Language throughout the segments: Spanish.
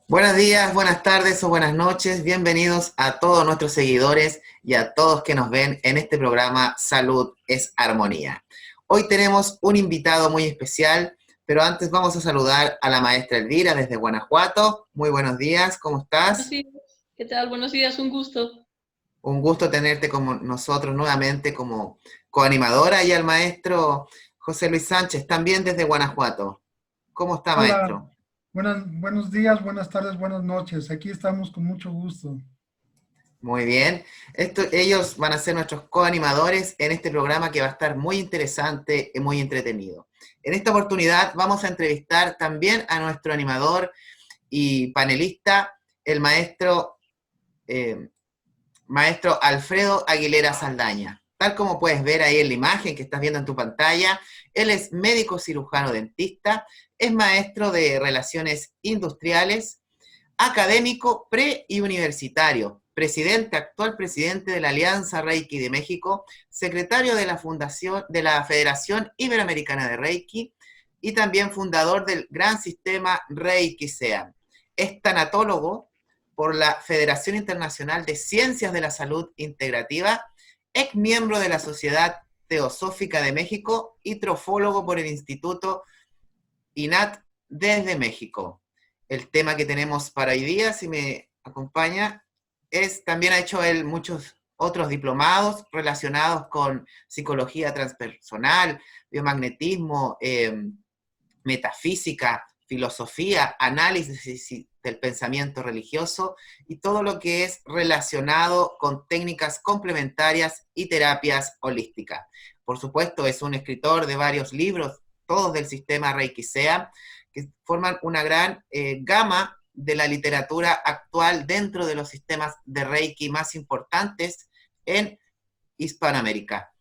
Buenos días, buenas tardes o buenas noches. Bienvenidos a todos nuestros seguidores y a todos que nos ven en este programa Salud es Armonía. Hoy tenemos un invitado muy especial, pero antes vamos a saludar a la maestra Elvira desde Guanajuato. Muy buenos días, ¿cómo Buenos estás? días. ¿Qué tal? Buenos días, un gusto. Un gusto tenerte con nosotros nuevamente como coanimadora y al maestro José Luis Sánchez, también desde Guanajuato. ¿Cómo está, Hola, maestro? buenos días, buenas tardes, buenas noches. Aquí estamos con mucho gusto. Muy bien. Ellos van a ser nuestros coanimadores en este programa que va a estar muy interesante y muy entretenido. En esta oportunidad vamos a entrevistar también a nuestro animador y panelista, el eh, maestro Alfredo Aguilera Saldaña. Tal como puedes ver ahí en la imagen que estás viendo en tu pantalla, él es médico cirujano dentista, es maestro de relaciones industriales, académico pre y universitario, actual presidente de la Alianza Reiki de México, secretario de la Fundación de la Federación Iberoamericana de Reiki y también fundador del gran sistema Reiki SEAM. Es tanatólogo por la Federación Internacional de Ciencias de la Salud Integrativa, ex miembro de la Sociedad Teosófica de México y trofólogo por el Instituto INAT desde México. El tema que tenemos para hoy día, si me acompaña, también ha hecho él muchos otros diplomados relacionados con psicología transpersonal, biomagnetismo, metafísica, filosofía, análisis del pensamiento religioso y todo lo que es relacionado con técnicas complementarias y terapias holísticas. Por supuesto, es un escritor de varios libros, todos del sistema Reiki Sea, que forman una gran gama de la literatura actual dentro de los sistemas de Reiki más importantes en Hispanoamérica.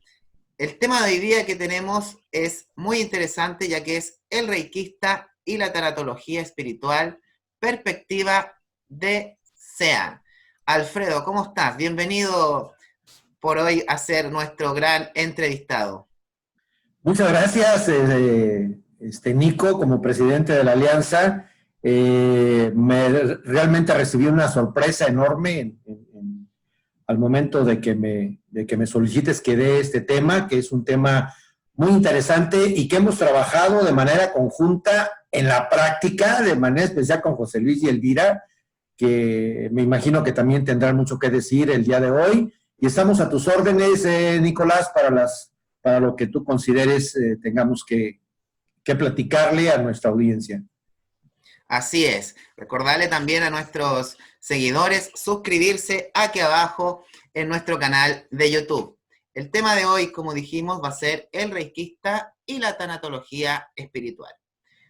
El tema de hoy día que tenemos es muy interesante, ya que es el reikista y la taratología espiritual, perspectiva de SEAN. Alfredo, ¿cómo estás? Bienvenido por hoy a ser nuestro gran entrevistado. Muchas gracias, Nico, como presidente de la Alianza. Realmente recibí una sorpresa enorme al momento de que me solicites que dé este tema, que es un tema muy interesante y que hemos trabajado de manera conjunta en la práctica, de manera especial con José Luis y Elvira, que me imagino que también tendrán mucho que decir el día de hoy. Y estamos a tus órdenes, Nicolás, para lo que tú consideres tengamos que platicarle a nuestra audiencia. Así es. Recordarle también a nuestros seguidores suscribirse aquí abajo en nuestro canal de YouTube. El tema de hoy, como dijimos, va a ser el reikista y la tanatología espiritual.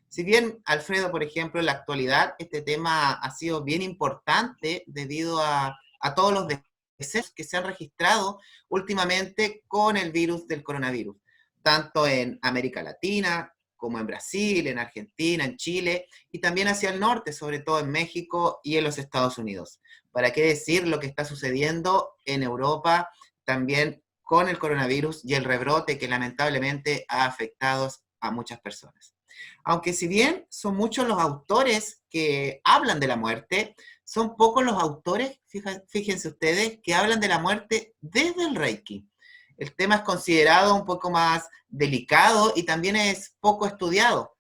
Si bien, Alfredo, por ejemplo, en la actualidad este tema ha sido bien importante debido a todos los decesos que se han registrado últimamente con el virus del coronavirus, tanto en América Latina como en Brasil, en Argentina, en Chile y también hacia el norte, sobre todo en México y en los Estados Unidos. ¿Para qué decir lo que está sucediendo en Europa también con el coronavirus y el rebrote que lamentablemente ha afectado a muchas personas? Aunque si bien son muchos los autores que hablan de la muerte, son pocos los autores, fíjense ustedes, que hablan de la muerte desde el Reiki. El tema es considerado un poco más delicado y también es poco estudiado.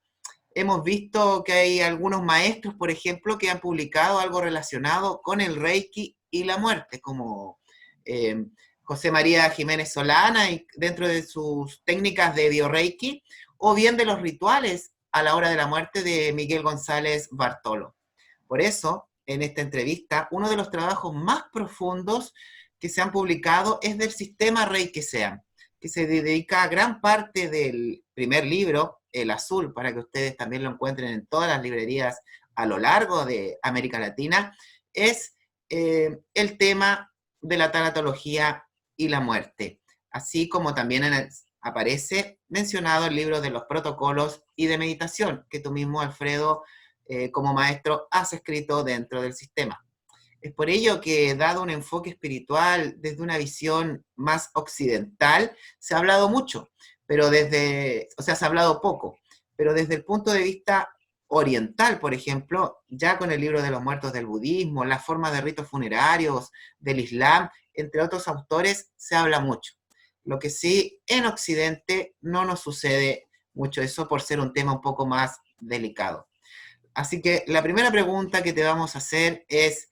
Hemos visto que hay algunos maestros, por ejemplo, que han publicado algo relacionado con el Reiki y la muerte, como eh, José María Jiménez Solana, y dentro de sus técnicas de bioreiki, o bien de los rituales a la hora de la muerte de Miguel González Bartolo. Por eso, en esta entrevista, uno de los trabajos más profundos que se han publicado es del sistema Reiki Sean, que se dedica a gran parte del primer libro, El Azul, para que ustedes también lo encuentren en todas las librerías a lo largo de América Latina, es el tema de la tanatología y la muerte, así como también aparece mencionado el libro de los protocolos y de meditación, que tú mismo, Alfredo, como maestro, has escrito dentro del sistema. Es por ello que, dado un enfoque espiritual desde una visión más occidental, se ha hablado mucho, pero se ha hablado poco, pero desde el punto de vista oriental, por ejemplo, ya con el libro de los muertos del budismo, las formas de ritos funerarios del Islam, entre otros autores, se habla mucho. Lo que sí, en Occidente no nos sucede mucho eso por ser un tema un poco más delicado. Así que la primera pregunta que te vamos a hacer es,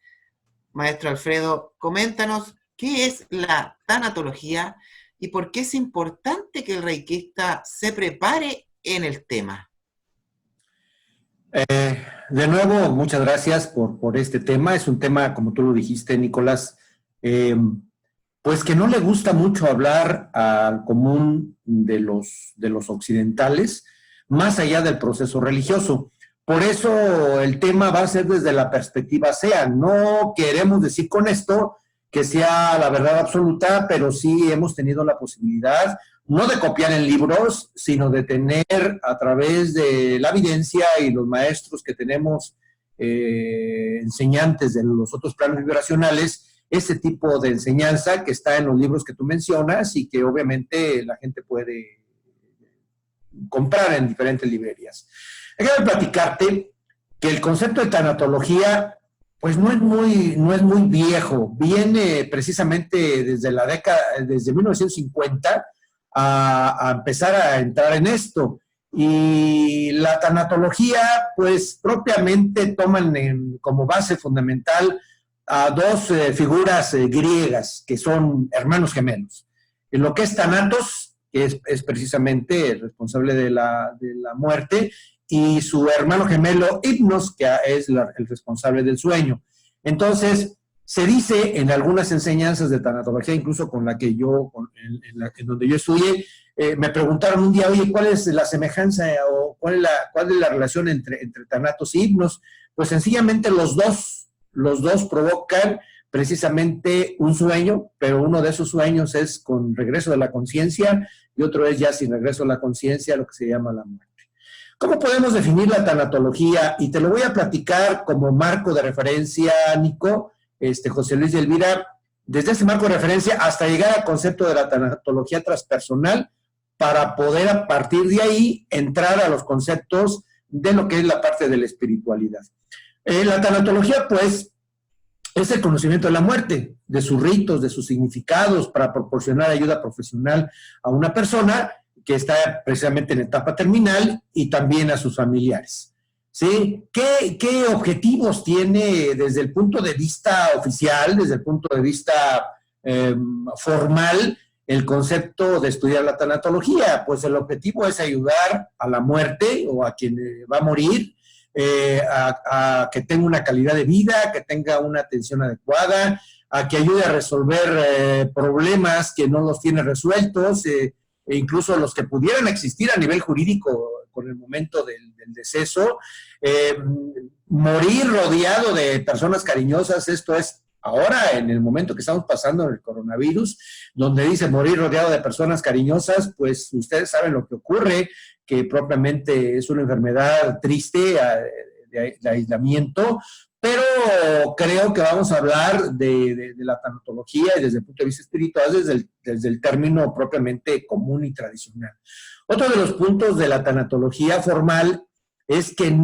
maestro Alfredo, coméntanos qué es la tanatología y por qué es importante que el reikista se prepare en el tema. De nuevo, muchas gracias por este tema. Es un tema, como tú lo dijiste, Nicolás, pues que no le gusta mucho hablar al común de los occidentales, más allá del proceso religioso. Por eso el tema va a ser desde la perspectiva sea. No queremos decir con esto que sea la verdad absoluta, pero sí hemos tenido la posibilidad, no de copiar en libros, sino de tener a través de la evidencia y los maestros que tenemos, enseñantes de los otros planos vibracionales, ese tipo de enseñanza que está en los libros que tú mencionas y que obviamente la gente puede comprar en diferentes librerías. Déjame platicarte que el concepto de tanatología pues no es muy viejo, viene precisamente desde 1950 a empezar a entrar en esto. Y la tanatología, pues propiamente toman como base fundamental a dos figuras griegas que son hermanos gemelos. En lo que es Thanatos, que es precisamente el responsable de la muerte, y su hermano gemelo Hypnos, que es el responsable del sueño. Entonces, se dice en algunas enseñanzas de tanatología, incluso con la que yo, en donde yo estudié, me preguntaron un día, oye, ¿cuál es la semejanza o cuál es la relación entre Thanatos y Hypnos? Pues sencillamente los dos provocan precisamente un sueño, pero uno de esos sueños es con regreso de la conciencia y otro es ya sin regreso de la conciencia, lo que se llama la muerte. ¿Cómo podemos definir la tanatología? Y te lo voy a platicar como marco de referencia, Nico, José Luis y Elvira, desde ese marco de referencia hasta llegar al concepto de la tanatología transpersonal para poder a partir de ahí entrar a los conceptos de lo que es la parte de la espiritualidad. La tanatología, pues, es el conocimiento de la muerte, de sus ritos, de sus significados para proporcionar ayuda profesional a una persona que está precisamente en etapa terminal y también a sus familiares. ¿Sí? ¿Qué objetivos tiene desde el punto de vista oficial, desde el punto de vista formal, el concepto de estudiar la tanatología? Pues el objetivo es ayudar a la muerte o a quien va a morir, a que tenga una calidad de vida, que tenga una atención adecuada, a que ayude a resolver problemas que no los tiene resueltos, e incluso los que pudieran existir a nivel jurídico con el momento del deceso, morir rodeado de personas cariñosas. Esto es ahora, en el momento que estamos pasando en el coronavirus, donde dice morir rodeado de personas cariñosas, pues ustedes saben lo que ocurre, que propiamente es una enfermedad triste de aislamiento, pero creo que vamos a hablar de la tanatología y desde el punto de vista espiritual, desde el término propiamente común y tradicional. Otro de los puntos de la tanatología formal es que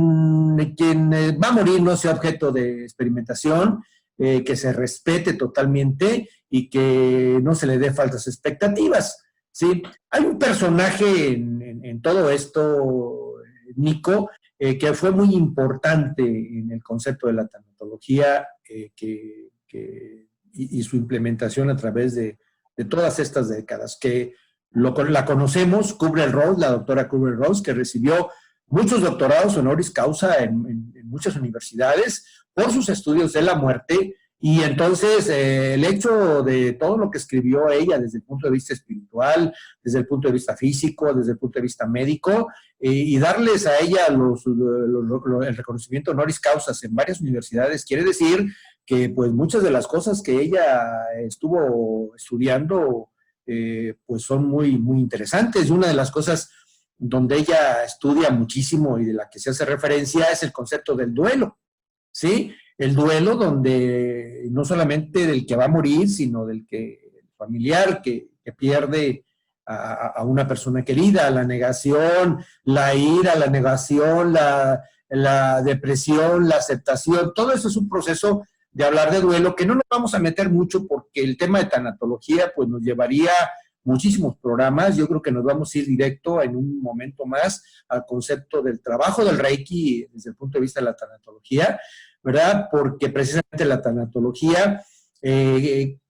quien va a morir no sea objeto de experimentación, que se respete totalmente y que no se le dé falsas expectativas. ¿Sí? Hay un personaje en todo esto, Nico, que fue muy importante en el concepto de la tanatología y su implementación a través de todas estas décadas, que la conocemos, Kübler-Ross, la doctora Kübler-Ross, que recibió muchos doctorados honoris causa en muchas universidades por sus estudios de la muerte. Y entonces el hecho de todo lo que escribió ella desde el punto de vista espiritual, desde el punto de vista físico, desde el punto de vista médico, y darles a ella el reconocimiento honoris causas en varias universidades, quiere decir que pues muchas de las cosas que ella estuvo estudiando pues son muy, muy interesantes. Y una de las cosas donde ella estudia muchísimo y de la que se hace referencia es el concepto del duelo, ¿sí? El duelo donde no solamente del que va a morir, sino del familiar que pierde a una persona querida, la negación, la ira, la negación, la depresión, la aceptación, todo eso es un proceso de hablar de duelo, que no nos vamos a meter mucho porque el tema de tanatología pues nos llevaría muchísimos programas. Yo creo que nos vamos a ir directo en un momento más al concepto del trabajo del Reiki desde el punto de vista de la tanatología, ¿verdad? Porque precisamente la tanatología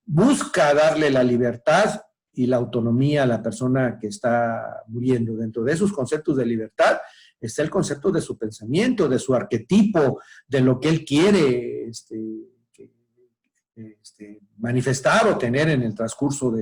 busca darle la libertad y la autonomía a la persona que está muriendo. Dentro de esos conceptos de libertad está el concepto de su pensamiento, de su arquetipo, de lo que él quiere manifestar o tener en el transcurso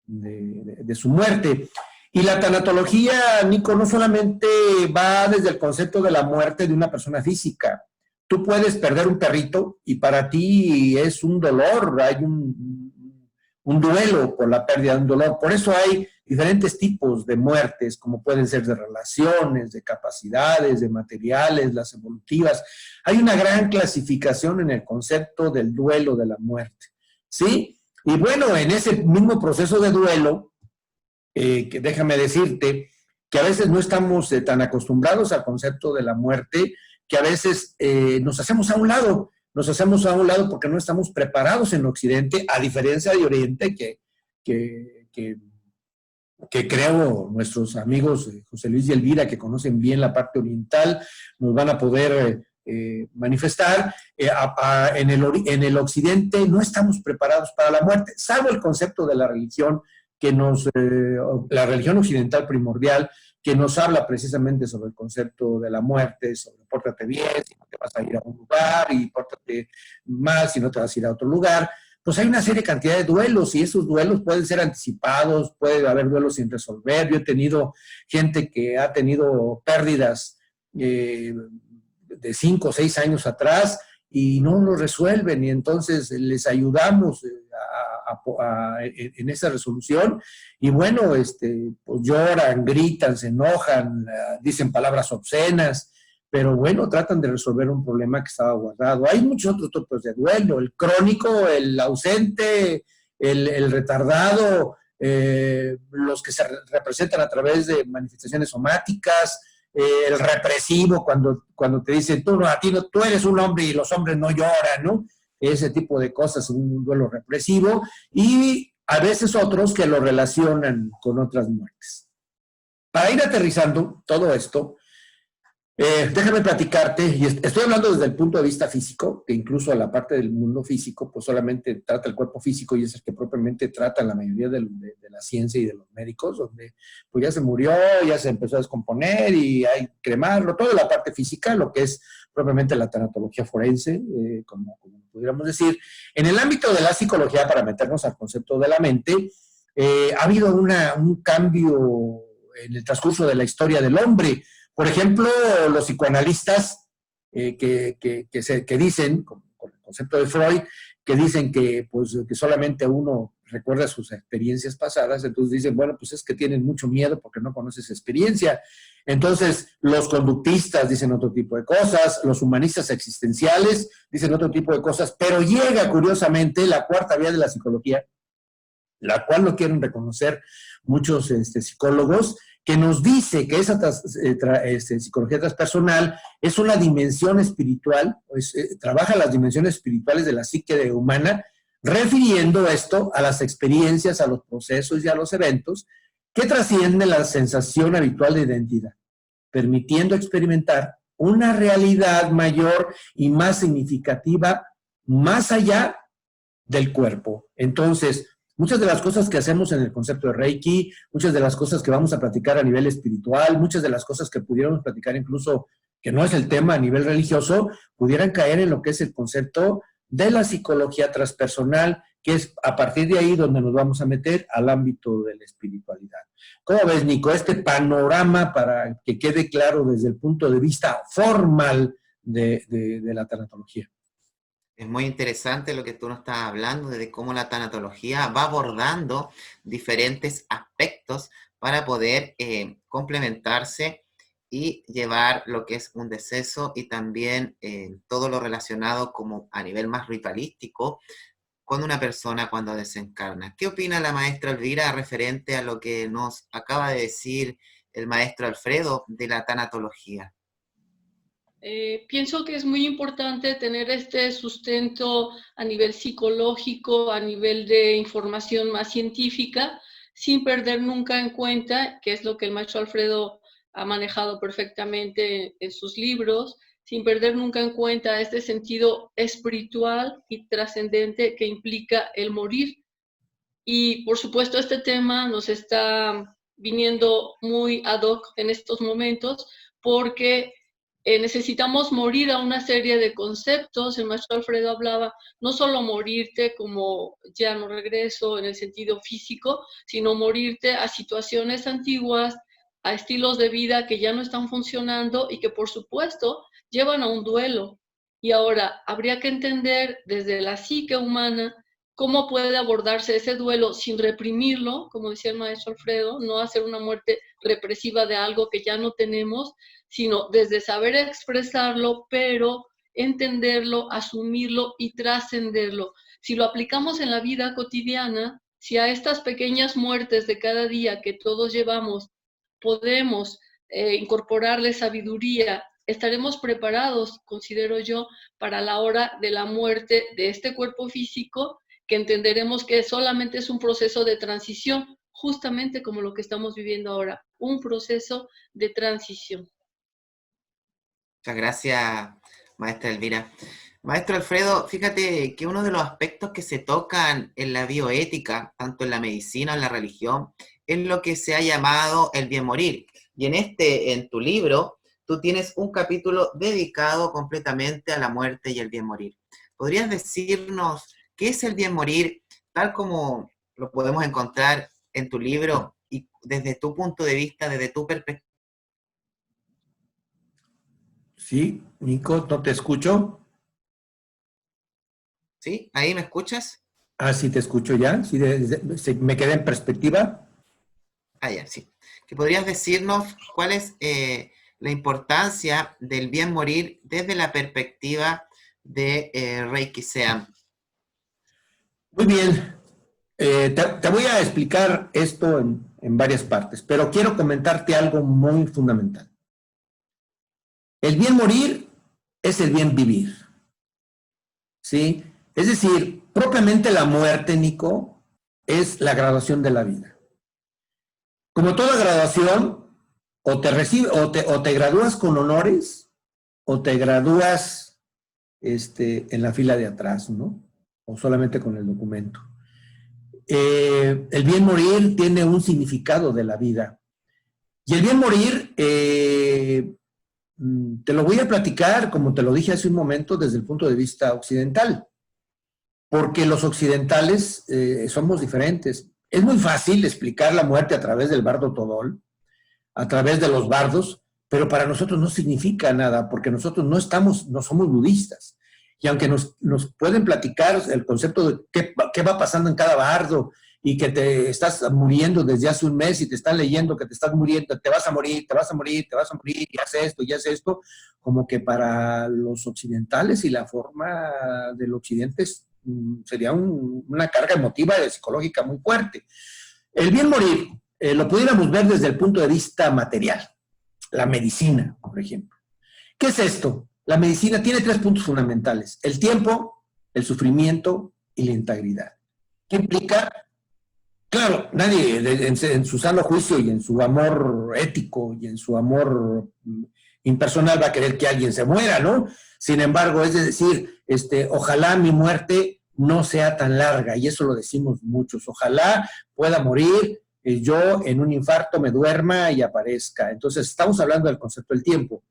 de su muerte. Y la tanatología, Nico, no solamente va desde el concepto de la muerte de una persona física. Tú puedes perder un perrito y para ti es un dolor, hay un duelo por la pérdida de un dolor. Por eso hay diferentes tipos de muertes, como pueden ser de relaciones, de capacidades, de materiales, las evolutivas. Hay una gran clasificación en el concepto del duelo de la muerte, ¿sí? Y bueno, en ese mismo proceso de duelo, que déjame decirte que a veces no estamos tan acostumbrados al concepto de la muerte, que a veces nos hacemos a un lado porque no estamos preparados en Occidente, a diferencia de Oriente, que creo nuestros amigos José Luis y Elvira, que conocen bien la parte oriental, nos van a poder manifestar. En el Occidente no estamos preparados para la muerte, salvo el concepto de la religión, la religión occidental primordial, que nos habla precisamente sobre el concepto de la muerte, sobre pórtate bien, si no te vas a ir a un lugar, y pórtate mal si no te vas a ir a otro lugar. Pues hay una serie de cantidad de duelos, y esos duelos pueden ser anticipados, puede haber duelos sin resolver. Yo he tenido gente que ha tenido pérdidas de 5 o 6 años atrás y no lo resuelven, y entonces les ayudamos en esa resolución, y bueno, pues lloran, gritan, se enojan, dicen palabras obscenas, pero bueno, tratan de resolver un problema que estaba guardado. Hay muchos otros tipos de duelo: el crónico, el ausente, el retardado, los que se representan a través de manifestaciones somáticas, el represivo, cuando te dicen, tú eres un hombre y los hombres no lloran, ¿no? Ese tipo de cosas, un duelo represivo, y a veces otros que lo relacionan con otras muertes. Para ir aterrizando todo esto, déjame platicarte, y estoy hablando desde el punto de vista físico, que incluso la parte del mundo físico, pues solamente trata el cuerpo físico, y es el que propiamente trata la mayoría de la ciencia y de los médicos, donde pues ya se murió, ya se empezó a descomponer y hay que cremarlo, toda la parte física, lo que es propiamente la tanatología forense, como pudiéramos decir. En el ámbito de la psicología, para meternos al concepto de la mente, ha habido un cambio en el transcurso de la historia del hombre. Por ejemplo, los psicoanalistas que dicen, con el concepto de Freud, que dicen que solamente uno recuerda sus experiencias pasadas, entonces dicen, bueno, pues es que tienen mucho miedo porque no conoces experiencia. Entonces, los conductistas dicen otro tipo de cosas, los humanistas existenciales dicen otro tipo de cosas, pero llega curiosamente la cuarta vía de la psicología, la cual no quieren reconocer muchos psicólogos, que nos dice que esa psicología transpersonal es una dimensión espiritual, trabaja las dimensiones espirituales de la psique humana, refiriendo esto a las experiencias, a los procesos y a los eventos que trascienden la sensación habitual de identidad, permitiendo experimentar una realidad mayor y más significativa más allá del cuerpo. Entonces, muchas de las cosas que hacemos en el concepto de Reiki, muchas de las cosas que vamos a platicar a nivel espiritual, muchas de las cosas que pudiéramos platicar incluso, que no es el tema a nivel religioso, pudieran caer en lo que es el concepto de la psicología transpersonal, que es a partir de ahí donde nos vamos a meter al ámbito de la espiritualidad. ¿Cómo ves, Nico, este panorama para que quede claro desde el punto de vista formal de la tanatología? Es muy interesante lo que tú nos estás hablando, de cómo la tanatología va abordando diferentes aspectos para poder complementarse y llevar lo que es un deceso, y también todo lo relacionado como a nivel más ritualístico con una persona cuando desencarna. ¿Qué opina la maestra Elvira referente a lo que nos acaba de decir el maestro Alfredo de la tanatología? Pienso que es muy importante tener este sustento a nivel psicológico, a nivel de información más científica, sin perder nunca en cuenta, que es lo que el maestro Alfredo ha manejado perfectamente en sus libros, sin perder nunca en cuenta este sentido espiritual y trascendente que implica el morir. Y por supuesto este tema nos está viniendo muy ad hoc en estos momentos porque necesitamos morir a una serie de conceptos. El maestro Alfredo hablaba no solo morirte como ya no regreso en el sentido físico, sino morirte a situaciones antiguas, a estilos de vida que ya no están funcionando y que por supuesto llevan a un duelo. Y ahora habría que entender desde la psique humana cómo puede abordarse ese duelo sin reprimirlo, como decía el maestro Alfredo, no hacer una muerte represiva de algo que ya no tenemos, sino desde saber expresarlo, pero entenderlo, asumirlo y trascenderlo. Si lo aplicamos en la vida cotidiana, si a estas pequeñas muertes de cada día que todos llevamos podemos incorporarle sabiduría, estaremos preparados, considero yo, para la hora de la muerte de este cuerpo físico, que entenderemos que solamente es un proceso de transición, justamente como lo que estamos viviendo ahora, un proceso de transición. Muchas gracias, maestra Elvira. Maestro Alfredo, fíjate que uno de los aspectos que se tocan en la bioética, tanto en la medicina o en la religión, es lo que se ha llamado el bien morir. Y en tu libro, tú tienes un capítulo dedicado completamente a la muerte y el bien morir. ¿Podrías decirnos qué es el bien morir, tal como lo podemos encontrar en tu libro y desde tu punto de vista, desde tu perspectiva? Sí, Nico, no te escucho. ¿Sí? ¿Ahí me escuchas? Ah, sí, te escucho ya. Sí, me quedé en perspectiva. Ah, ya, sí. ¿Que podrías decirnos cuál es la importancia del bien morir desde la perspectiva de Reiki Sean? Muy bien. Te voy a explicar esto en varias partes, pero quiero comentarte algo muy fundamental. El bien morir es el bien vivir, ¿sí? Es decir, propiamente la muerte, Nico, es la graduación de la vida. Como toda graduación, o te gradúas con honores, o te gradúas en la fila de atrás, ¿no? O solamente con el documento. El bien morir tiene un significado de la vida. Y el bien morir, te lo voy a platicar, como te lo dije hace un momento, desde el punto de vista occidental. Porque los occidentales somos diferentes. Es muy fácil explicar la muerte a través del bardo Todol, a través de los bardos, pero para nosotros no significa nada, porque nosotros no somos budistas. Y aunque nos pueden platicar el concepto de qué va pasando en cada bardo, y que te estás muriendo desde hace un mes y te están leyendo que te estás muriendo, te vas a morir, te vas a morir, te vas a morir, y haz esto, como que para los occidentales y la forma del occidente sería una carga emotiva y psicológica muy fuerte. El bien morir lo pudiéramos ver desde el punto de vista material, la medicina, por ejemplo. ¿Qué es esto? La medicina tiene 3 puntos fundamentales: el tiempo, el sufrimiento y la integridad. ¿Qué implica? Claro, nadie en su sano juicio y en su amor ético y en su amor impersonal va a querer que alguien se muera, ¿no? Sin embargo, es decir, ojalá mi muerte no sea tan larga, y eso lo decimos muchos. Ojalá pueda morir yo en un infarto, me duerma y aparezca. Entonces, estamos hablando del concepto del tiempo.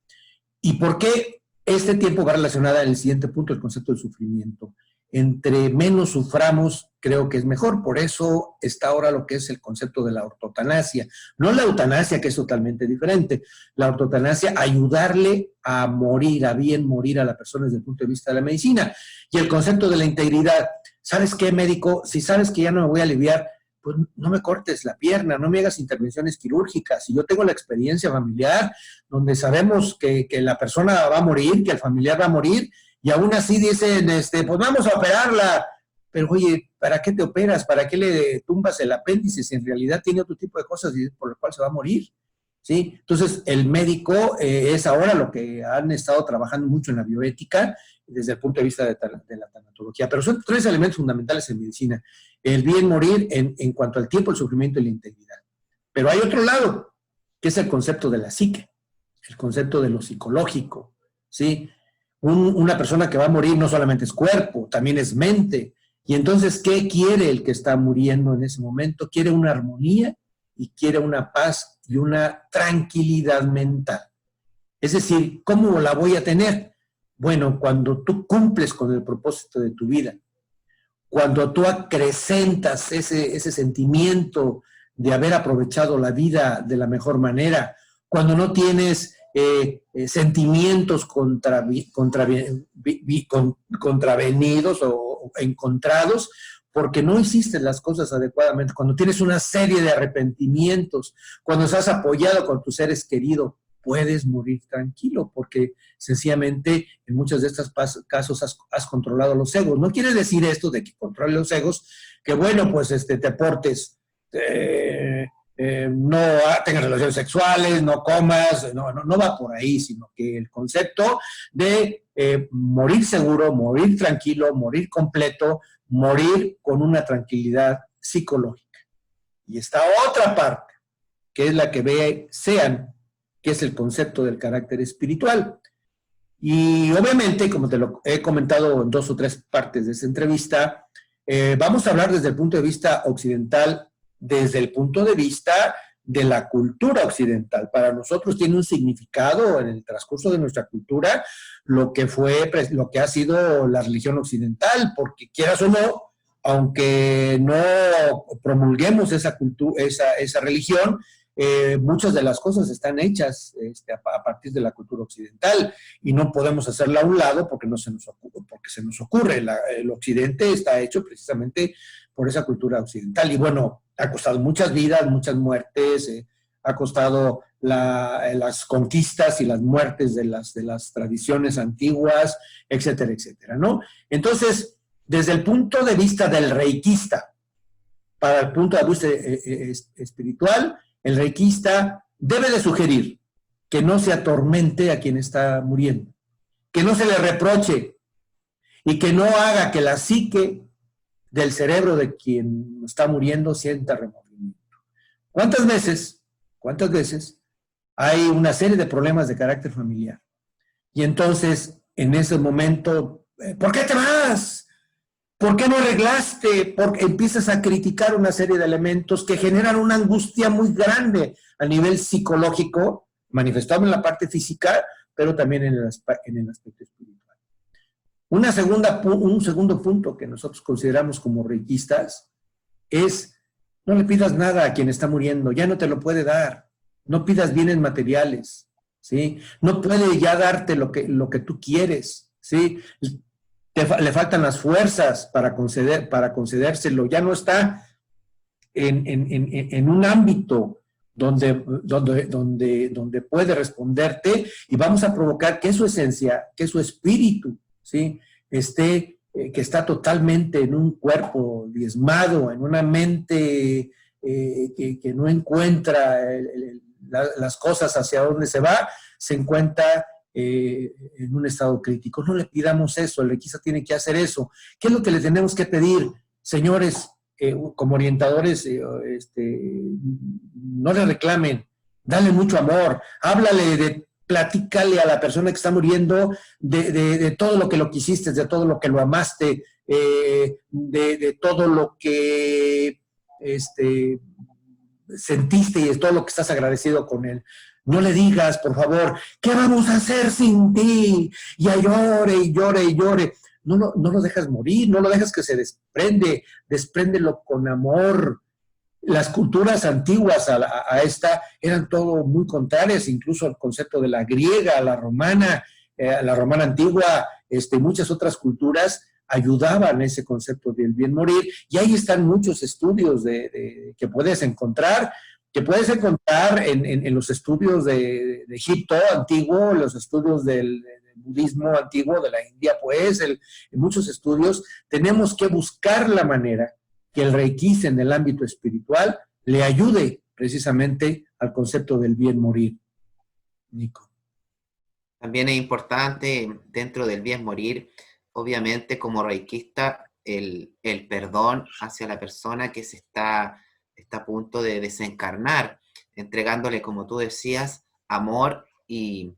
¿Y por qué este tiempo va relacionado en el siguiente punto, el concepto del sufrimiento? Entre menos suframos, creo que es mejor. Por eso está ahora lo que es el concepto de la ortotanasia. No la eutanasia, que es totalmente diferente. La ortotanasia, ayudarle a morir, a bien morir a la persona desde el punto de vista de la medicina. Y el concepto de la integridad. ¿Sabes qué, médico? Si sabes que ya no me voy a aliviar, pues no me cortes la pierna, no me hagas intervenciones quirúrgicas. Si yo tengo la experiencia familiar, donde sabemos que la persona va a morir, que el familiar va a morir, y aún así dicen, pues vamos a operarla. Pero oye, ¿para qué te operas? ¿Para qué le tumbas el apéndice si en realidad tiene otro tipo de cosas por las cuales se va a morir? ¿sí? Entonces, el médico es ahora lo que han estado trabajando mucho en la bioética desde el punto de vista de la tanatología. Pero son 3 elementos fundamentales en medicina. El bien morir en cuanto al tiempo, el sufrimiento y la integridad. Pero hay otro lado, que es el concepto de la psique, el concepto de lo psicológico, ¿sí? Una persona que va a morir no solamente es cuerpo, también es mente. Y entonces, ¿qué quiere el que está muriendo en ese momento? Quiere una armonía y quiere una paz y una tranquilidad mental. Es decir, ¿cómo la voy a tener? Bueno, cuando tú cumples con el propósito de tu vida, cuando tú acrecentas ese sentimiento de haber aprovechado la vida de la mejor manera, cuando no tienes sentimientos contravenidos o encontrados, porque no hiciste las cosas adecuadamente, cuando tienes una serie de arrepentimientos, cuando estás apoyado con tus seres queridos, puedes morir tranquilo, porque sencillamente en muchos de estos casos has controlado los egos. No quiere decir esto de que controles los egos, que bueno, pues te portes, no tengas relaciones sexuales, no comas, no va por ahí, sino que el concepto de morir seguro, morir tranquilo, morir completo, morir con una tranquilidad psicológica. Y esta otra parte, que es la que ve Sean, que es el concepto del carácter espiritual. Y obviamente, como te lo he comentado en 2 o 3 partes de esta entrevista, vamos a hablar desde el punto de vista occidental, desde el punto de vista de la cultura occidental. Para nosotros tiene un significado en el transcurso de nuestra cultura lo que ha sido la religión occidental, porque quieras o no, aunque no promulguemos esa religión, muchas de las cosas están hechas a partir de la cultura occidental y no podemos hacerla a un lado porque se nos ocurre. El occidente está hecho precisamente por esa cultura occidental y bueno, ha costado muchas vidas, muchas muertes, ha costado las conquistas y las muertes de las tradiciones antiguas, etcétera, etcétera, ¿no? Entonces, desde el punto de vista del reikista, para el punto de vista espiritual, el reikista debe de sugerir que no se atormente a quien está muriendo, que no se le reproche y que no haga que la psique del cerebro de quien está muriendo sienta remordimiento. ¿Cuántas veces hay una serie de problemas de carácter familiar? Y entonces, en ese momento, ¿por qué te vas? ¿Por qué no arreglaste? Porque empiezas a criticar una serie de elementos que generan una angustia muy grande a nivel psicológico, manifestado en la parte física, pero también en el aspecto espiritual. Un segundo punto que nosotros consideramos como reikistas es: no le pidas nada a quien está muriendo, ya no te lo puede dar. No pidas bienes materiales, ¿sí? No puede ya darte lo que tú quieres, ¿sí? Le faltan las fuerzas para concedérselo, ya no está en un ámbito donde puede responderte, y vamos a provocar que su esencia, que su espíritu, ¿sí? que está totalmente en un cuerpo diezmado, en una mente que no encuentra las cosas hacia dónde se va, se encuentra en un estado crítico. No le pidamos eso, el reikista tiene que hacer eso. ¿Qué es lo que le tenemos que pedir? Señores, como orientadores, no le reclamen, dale mucho amor, platícale a la persona que está muriendo de todo lo que lo quisiste, de todo lo que lo amaste, de todo lo que sentiste y de todo lo que estás agradecido con él. No le digas, por favor, ¿qué vamos a hacer sin ti? Ya llore y llore y llore. No lo dejas morir, no lo dejas que se despréndelo con amor. Las culturas antiguas a esta eran todo muy contrarias, incluso el concepto de la griega, la romana antigua, muchas otras culturas ayudaban a ese concepto del bien morir, y ahí están muchos estudios que puedes encontrar en los estudios de Egipto antiguo, los estudios del budismo antiguo, de la India, pues, en muchos estudios. Tenemos que buscar la manera que el reikista en el ámbito espiritual le ayude precisamente al concepto del bien morir, Nico. También es importante dentro del bien morir, obviamente como reikista, el perdón hacia la persona que está a punto de desencarnar, entregándole, como tú decías, amor y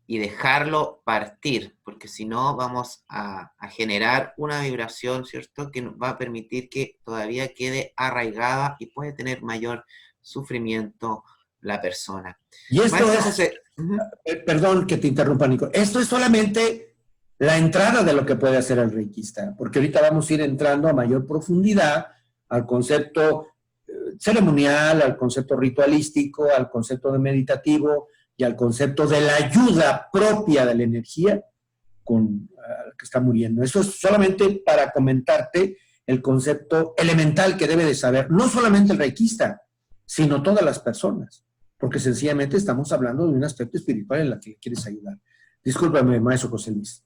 dejarlo partir, porque si no vamos a generar una vibración, ¿cierto?, que nos va a permitir que todavía quede arraigada y puede tener mayor sufrimiento la persona. Y esto Maestro es, José, perdón que te interrumpa, Nico, esto es solamente la entrada de lo que puede hacer el reikista, porque ahorita vamos a ir entrando a mayor profundidad al concepto ceremonial, al concepto ritualístico, al concepto de meditativo y al concepto de la ayuda propia de la energía con que está muriendo. Eso es solamente para comentarte el concepto elemental que debe de saber, no solamente el reikista, sino todas las personas, porque sencillamente estamos hablando de un aspecto espiritual en el que quieres ayudar. Discúlpame, maestro José Luis.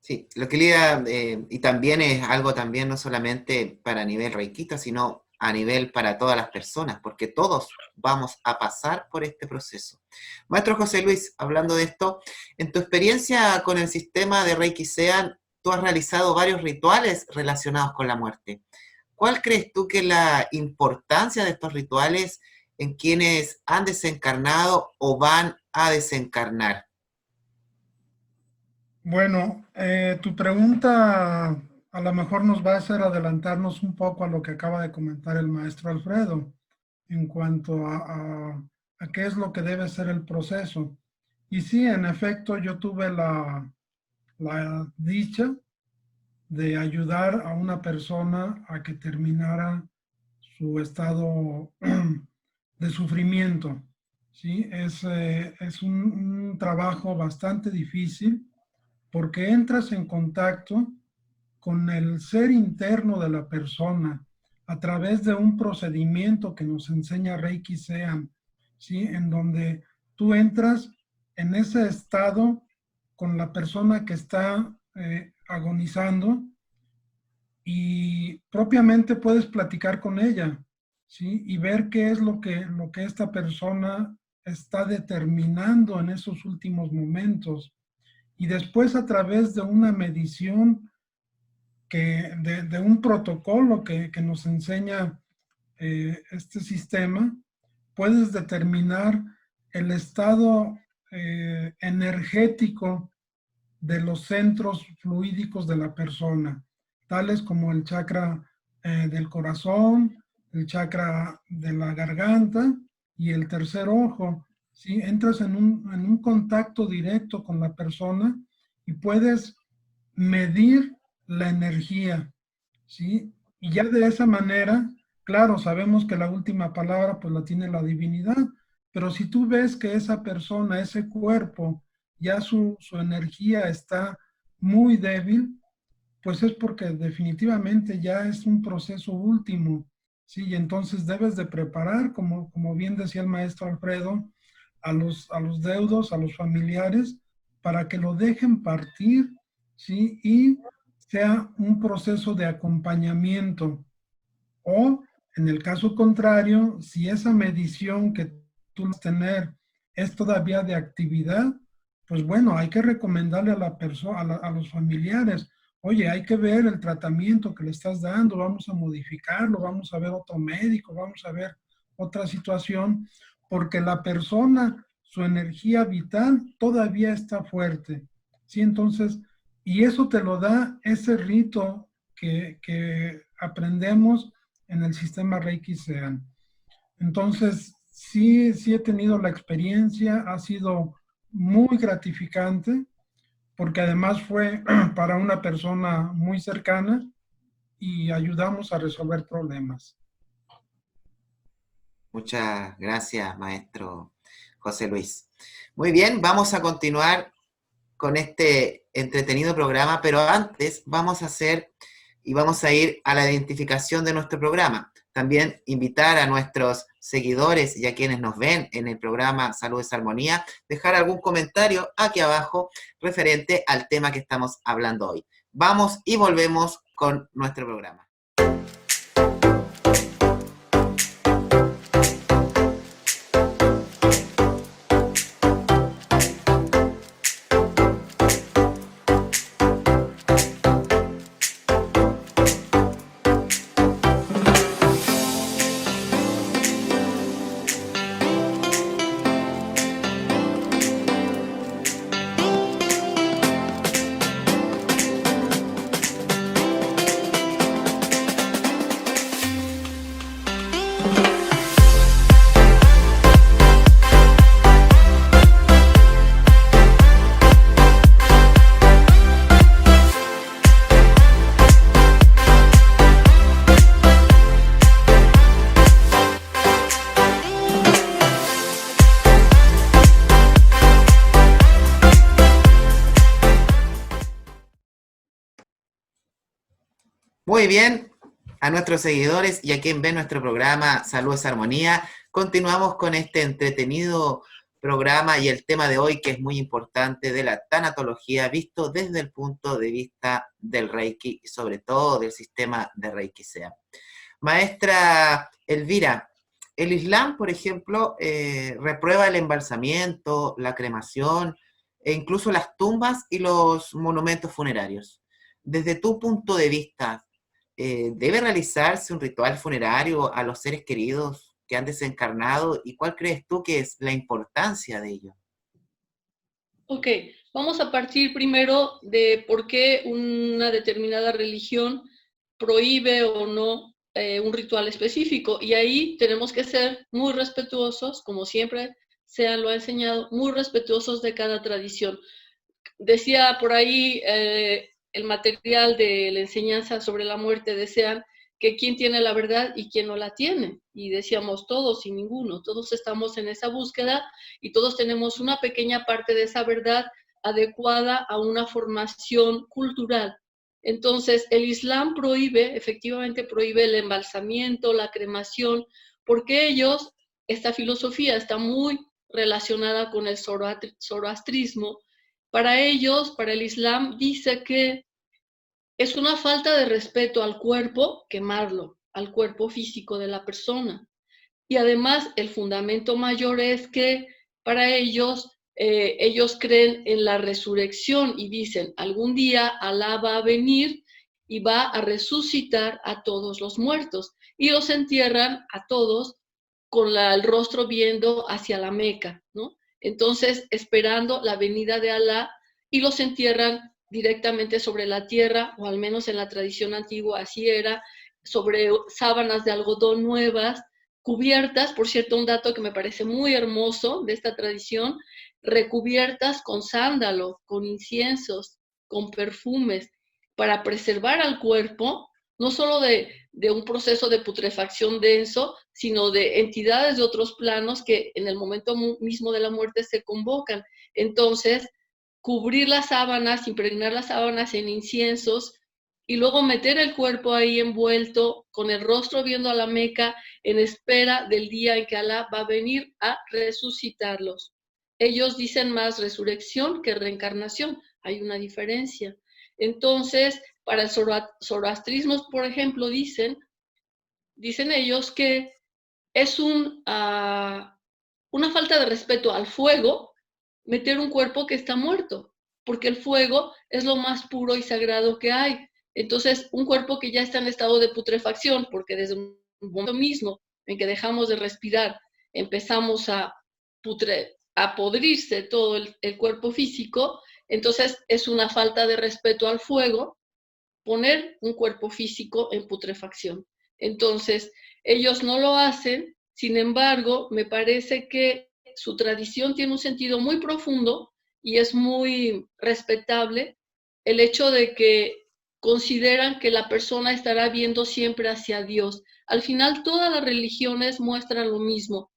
sí, lo que liga, y también es algo también no solamente para nivel reikista, sino a nivel para todas las personas, porque todos vamos a pasar por este proceso. Maestro José Luis, hablando de esto, en tu experiencia con el sistema de Reiki Sean, tú has realizado varios rituales relacionados con la muerte. ¿Cuál crees tú que es la importancia de estos rituales en quienes han desencarnado o van a desencarnar? Bueno, tu pregunta a lo mejor nos va a hacer adelantarnos un poco a lo que acaba de comentar el maestro Alfredo en cuanto a qué es lo que debe ser el proceso. Y sí, en efecto, yo tuve la dicha de ayudar a una persona a que terminara su estado de sufrimiento. ¿Sí? Es un trabajo bastante difícil porque entras en contacto con el ser interno de la persona a través de un procedimiento que nos enseña Reiki Sean, ¿sí? En donde tú entras en ese estado con la persona que está agonizando y propiamente puedes platicar con ella, ¿sí? Y ver qué es lo que esta persona está determinando en esos últimos momentos. Y después a través de una medición, de un protocolo que nos enseña este sistema, puedes determinar el estado energético de los centros fluídicos de la persona, tales como el chakra del corazón, el chakra de la garganta y el tercer ojo. ¿Sí? Entras en un contacto directo con la persona y puedes medir la energía, ¿sí? Y ya de esa manera, claro, sabemos que la última palabra pues la tiene la divinidad, pero si tú ves que esa persona, ese cuerpo, ya su energía está muy débil, pues es porque definitivamente ya es un proceso último, ¿sí? Y entonces debes de preparar, como bien decía el maestro Alfredo, a los deudos, a los familiares, para que lo dejen partir, ¿sí? Y sea un proceso de acompañamiento. O, en el caso contrario, si esa medición que tú vas a tener es todavía de actividad, pues bueno, hay que recomendarle a la persona, a los familiares, oye, hay que ver el tratamiento que le estás dando, vamos a modificarlo, vamos a ver otro médico, vamos a ver otra situación, porque la persona, su energía vital todavía está fuerte, ¿sí? Entonces, y eso te lo da ese rito que aprendemos en el sistema Reiki Sean. Entonces, sí he tenido la experiencia, ha sido muy gratificante, porque además fue para una persona muy cercana y ayudamos a resolver problemas. Muchas gracias, maestro José Luis. Muy bien, vamos a continuar con este entretenido programa, pero antes vamos a ir a la identificación de nuestro programa. También invitar a nuestros seguidores y a quienes nos ven en el programa Salud es Armonía, dejar algún comentario aquí abajo referente al tema que estamos hablando hoy. Vamos y volvemos con nuestro programa. Muy bien, a nuestros seguidores y a quien ve nuestro programa Salud es Armonía, continuamos con este entretenido programa y el tema de hoy que es muy importante de la tanatología visto desde el punto de vista del Reiki y sobre todo del sistema de Reiki SEA. Maestra Elvira, el Islam, por ejemplo, reprueba el embalsamiento, la cremación e incluso las tumbas y los monumentos funerarios. Desde tu punto de vista, ¿debe realizarse un ritual funerario a los seres queridos que han desencarnado? ¿Y cuál crees tú que es la importancia de ello? Ok, vamos a partir primero de por qué una determinada religión prohíbe o no un ritual específico. Y ahí tenemos que ser muy respetuosos, como siempre SEA lo ha enseñado, muy respetuosos de cada tradición. Decía por ahí el material de la enseñanza sobre la muerte, decían que quién tiene la verdad y quién no la tiene. Y decíamos todos y ninguno, todos estamos en esa búsqueda y todos tenemos una pequeña parte de esa verdad adecuada a una formación cultural. Entonces, el Islam prohíbe, efectivamente prohíbe el embalsamiento, la cremación, porque ellos, esta filosofía está muy relacionada con el zoroastrismo. Para ellos, para el Islam, dice que es una falta de respeto al cuerpo quemarlo, al cuerpo físico de la persona. Y además, el fundamento mayor es que para ellos, ellos creen en la resurrección y dicen, algún día Alá va a venir y va a resucitar a todos los muertos. Y los entierran a todos con el rostro viendo hacia la Meca, ¿no? Entonces, esperando la venida de Alá, y los entierran directamente sobre la tierra, o al menos en la tradición antigua así era, sobre sábanas de algodón nuevas, cubiertas, por cierto, un dato que me parece muy hermoso de esta tradición, recubiertas con sándalo, con inciensos, con perfumes, para preservar al cuerpo, no solo de un proceso de putrefacción denso, sino de entidades de otros planos que en el momento mismo de la muerte se convocan. Entonces, cubrir las sábanas, impregnar las sábanas en inciensos y luego meter el cuerpo ahí envuelto, con el rostro viendo a la Meca, en espera del día en que Alá va a venir a resucitarlos. Ellos dicen más resurrección que reencarnación, hay una diferencia. Entonces, para el zoroastrismo, por ejemplo, dicen ellos que es una falta de respeto al fuego meter un cuerpo que está muerto, porque el fuego es lo más puro y sagrado que hay. Entonces, un cuerpo que ya está en estado de putrefacción, porque desde un momento mismo en que dejamos de respirar, empezamos a podrirse todo el cuerpo físico, entonces es una falta de respeto al fuego poner un cuerpo físico en putrefacción. Entonces, ellos no lo hacen, sin embargo, me parece que su tradición tiene un sentido muy profundo y es muy respetable el hecho de que consideran que la persona estará viendo siempre hacia Dios. Al final, todas las religiones muestran lo mismo.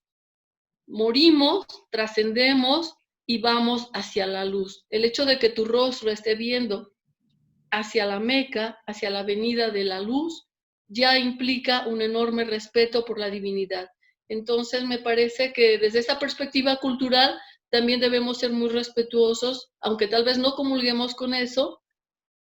Morimos, trascendemos y vamos hacia la luz. El hecho de que tu rostro esté viendo hacia la Meca, hacia la venida de la luz, ya implica un enorme respeto por la divinidad. Entonces, me parece que desde esa perspectiva cultural también debemos ser muy respetuosos, aunque tal vez no comulguemos con eso,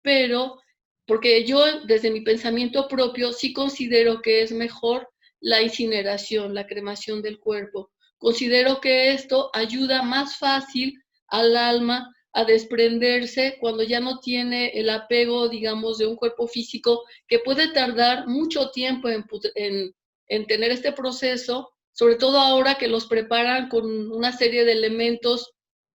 pero porque yo desde mi pensamiento propio sí considero que es mejor la incineración, la cremación del cuerpo. Considero que esto ayuda más fácil al alma a desprenderse cuando ya no tiene el apego, digamos, de un cuerpo físico que puede tardar mucho tiempo en tener este proceso, sobre todo ahora que los preparan con una serie de elementos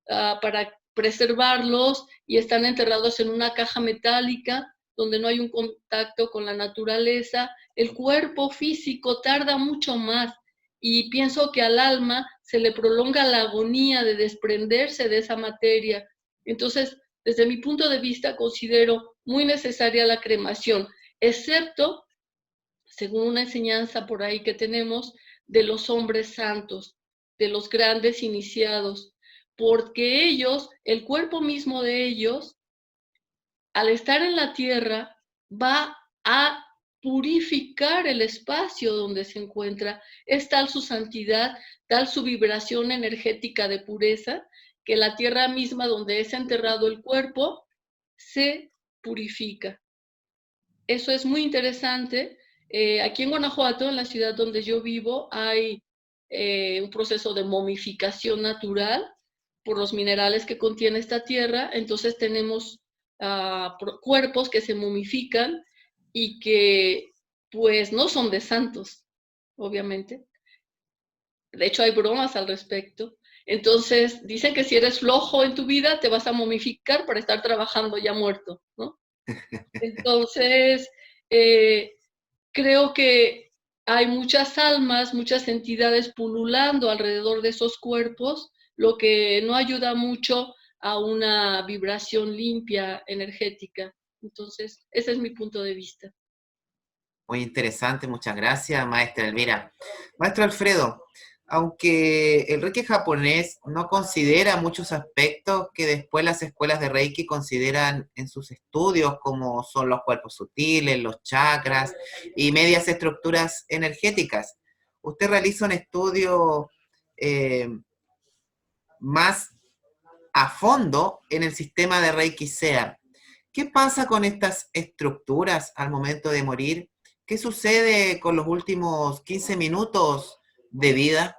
para preservarlos y están enterrados en una caja metálica donde no hay un contacto con la naturaleza. El cuerpo físico tarda mucho más y pienso que al alma se le prolonga la agonía de desprenderse de esa materia. Entonces, desde mi punto de vista, considero muy necesaria la cremación, excepto, según una enseñanza por ahí que tenemos, de los hombres santos, de los grandes iniciados, porque ellos, el cuerpo mismo de ellos, al estar en la tierra, va a purificar el espacio donde se encuentra. Es tal su santidad, tal su vibración energética de pureza, que la tierra misma donde es enterrado el cuerpo se purifica. Eso es muy interesante. Aquí en Guanajuato, en la ciudad donde yo vivo, hay un proceso de momificación natural por los minerales que contiene esta tierra. Entonces tenemos cuerpos que se momifican y que pues no son de santos, obviamente. De hecho hay bromas al respecto. Entonces dicen que si eres flojo en tu vida te vas a momificar para estar trabajando ya muerto, ¿no? Entonces creo que hay muchas almas, muchas entidades pululando alrededor de esos cuerpos, lo que no ayuda mucho a una vibración limpia, energética. Entonces, ese es mi punto de vista. Muy interesante, muchas gracias, maestra Elvira. Maestro Alfredo, aunque el Reiki japonés no considera muchos aspectos que después las escuelas de Reiki consideran en sus estudios, como son los cuerpos sutiles, los chakras y medias estructuras energéticas, usted realiza un estudio más a fondo en el sistema de Reiki SEA. ¿Qué pasa con estas estructuras al momento de morir? ¿Qué sucede con los últimos 15 minutos de vida?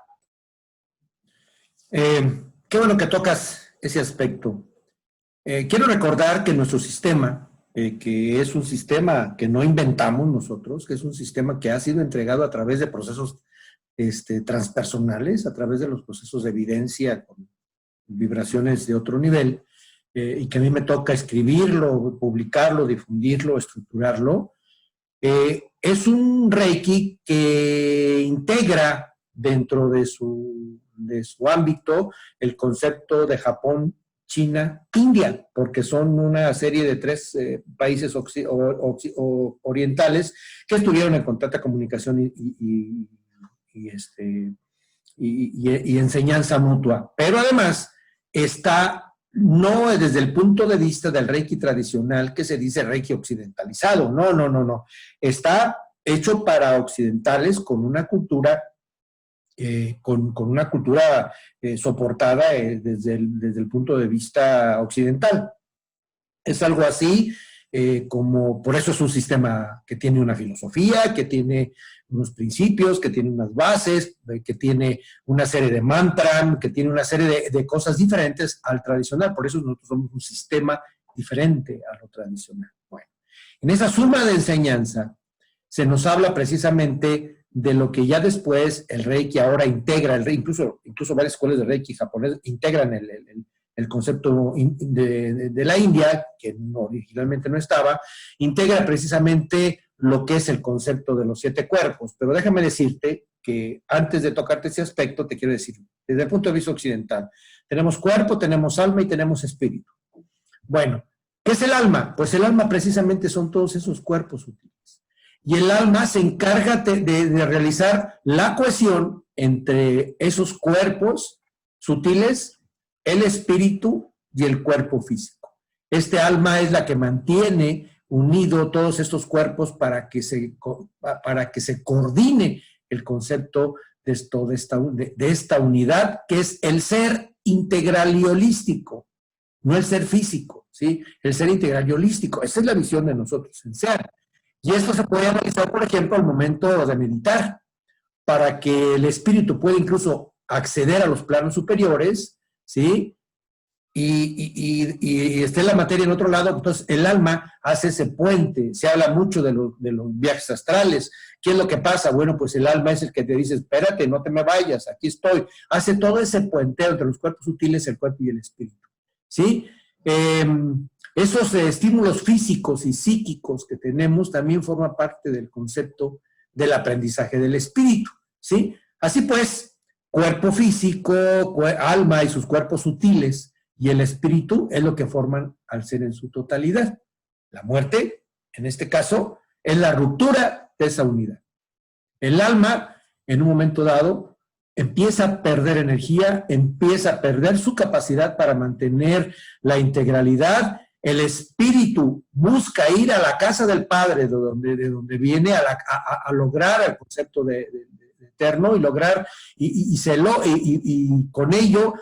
Qué bueno que tocas ese aspecto. Quiero recordar que nuestro sistema, que es un sistema que no inventamos nosotros, que es un sistema que ha sido entregado a través de procesos transpersonales, a través de los procesos de evidencia con vibraciones de otro nivel, y que a mí me toca escribirlo, publicarlo, difundirlo, estructurarlo, es un Reiki que integra dentro de su ámbito el concepto de Japón, China, India, porque son una serie de 3 países orientales que estuvieron en constante comunicación y enseñanza mutua. Pero además está, no desde el punto de vista del Reiki tradicional, que se dice Reiki occidentalizado, no. Está hecho para occidentales con una cultura soportada desde el punto de vista occidental. Es algo así como, por eso es un sistema que tiene una filosofía, que tiene unos principios, que tiene unas bases, que tiene una serie de mantras, que tiene una serie de cosas diferentes al tradicional. Por eso nosotros somos un sistema diferente a lo tradicional. Bueno, en esa suma de enseñanza se nos habla precisamente de lo que ya después el Reiki ahora integra, incluso varias escuelas de Reiki japonés integran el concepto de la India, que originalmente no estaba, integra precisamente lo que es el concepto de los 7 cuerpos. Pero déjame decirte que antes de tocarte ese aspecto, te quiero decir, desde el punto de vista occidental, tenemos cuerpo, tenemos alma y tenemos espíritu. Bueno, ¿qué es el alma? Pues el alma precisamente son todos esos cuerpos sutiles. Y el alma se encarga de realizar la cohesión entre esos cuerpos sutiles, el espíritu y el cuerpo físico. Este alma es la que mantiene unido todos estos cuerpos para que se coordine el concepto de esta unidad, que es el ser integral y holístico, no el ser físico, ¿sí? El ser integral y holístico. Esa es la visión de nosotros en SEA. Y esto se puede analizar, por ejemplo, al momento de meditar, para que el espíritu pueda incluso acceder a los planos superiores, ¿sí? Y esté la materia en otro lado. Entonces el alma hace ese puente. Se habla mucho de los viajes astrales. ¿Qué es lo que pasa? Bueno, pues el alma es el que te dice, espérate, no te me vayas, aquí estoy. Hace todo ese puenteo entre los cuerpos sutiles, el cuerpo y el espíritu, ¿sí? Esos estímulos físicos y psíquicos que tenemos también forman parte del concepto del aprendizaje del espíritu, ¿sí? Así pues, cuerpo físico, alma y sus cuerpos sutiles y el espíritu es lo que forman al ser en su totalidad. La muerte, en este caso, es la ruptura de esa unidad. El alma, en un momento dado, empieza a perder energía, empieza a perder su capacidad para mantener la integralidad el espíritu busca ir a la casa del Padre, de donde viene a lograr el concepto de eterno y lograr, y con ello,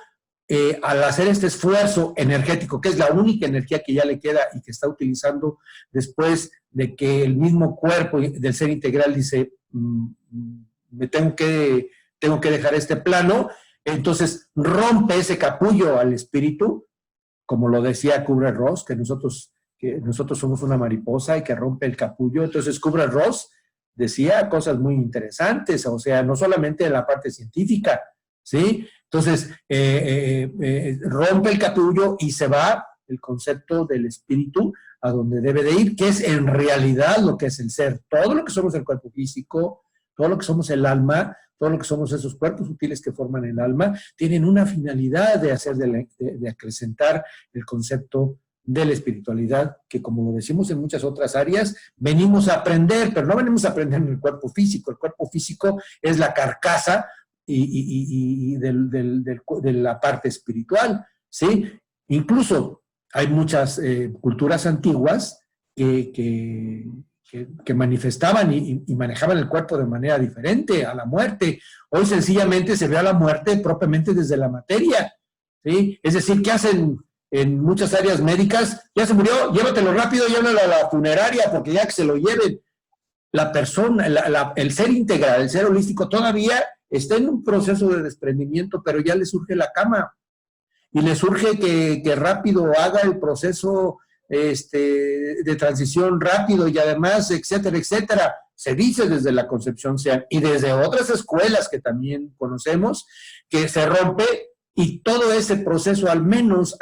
al hacer este esfuerzo energético, que es la única energía que ya le queda y que está utilizando después de que el mismo cuerpo del ser integral dice, me tengo que dejar este plano, entonces rompe ese capullo al espíritu, como lo decía Kubler-Ross, que nosotros somos una mariposa y que rompe el capullo. Entonces Kubler-Ross decía cosas muy interesantes, o sea, no solamente en la parte científica, ¿sí? Entonces, rompe el capullo y se va el concepto del espíritu a donde debe de ir, que es en realidad lo que es el ser. Todo lo que somos el cuerpo físico, todo lo que somos el alma, todo lo que somos esos cuerpos sutiles que forman el alma, tienen una finalidad de acrecentar el concepto de la espiritualidad, que como lo decimos en muchas otras áreas, venimos a aprender, pero no venimos a aprender en el cuerpo físico. El cuerpo físico es la carcasa de la parte espiritual, ¿sí? Incluso hay muchas culturas antiguas que manifestaban y manejaban el cuerpo de manera diferente a la muerte. Hoy sencillamente se ve a la muerte propiamente desde la materia, ¿sí? Es decir, ¿qué hacen en muchas áreas médicas? Ya se murió, llévatelo rápido, llévalo a la funeraria, porque ya que se lo lleven. La persona, el ser integral, el ser holístico todavía está en un proceso de desprendimiento, pero ya le surge la cama y le surge que rápido haga el proceso de transición rápido y además, etcétera, etcétera. Se dice desde la concepción SEAN y desde otras escuelas que también conocemos, que se rompe y todo ese proceso al menos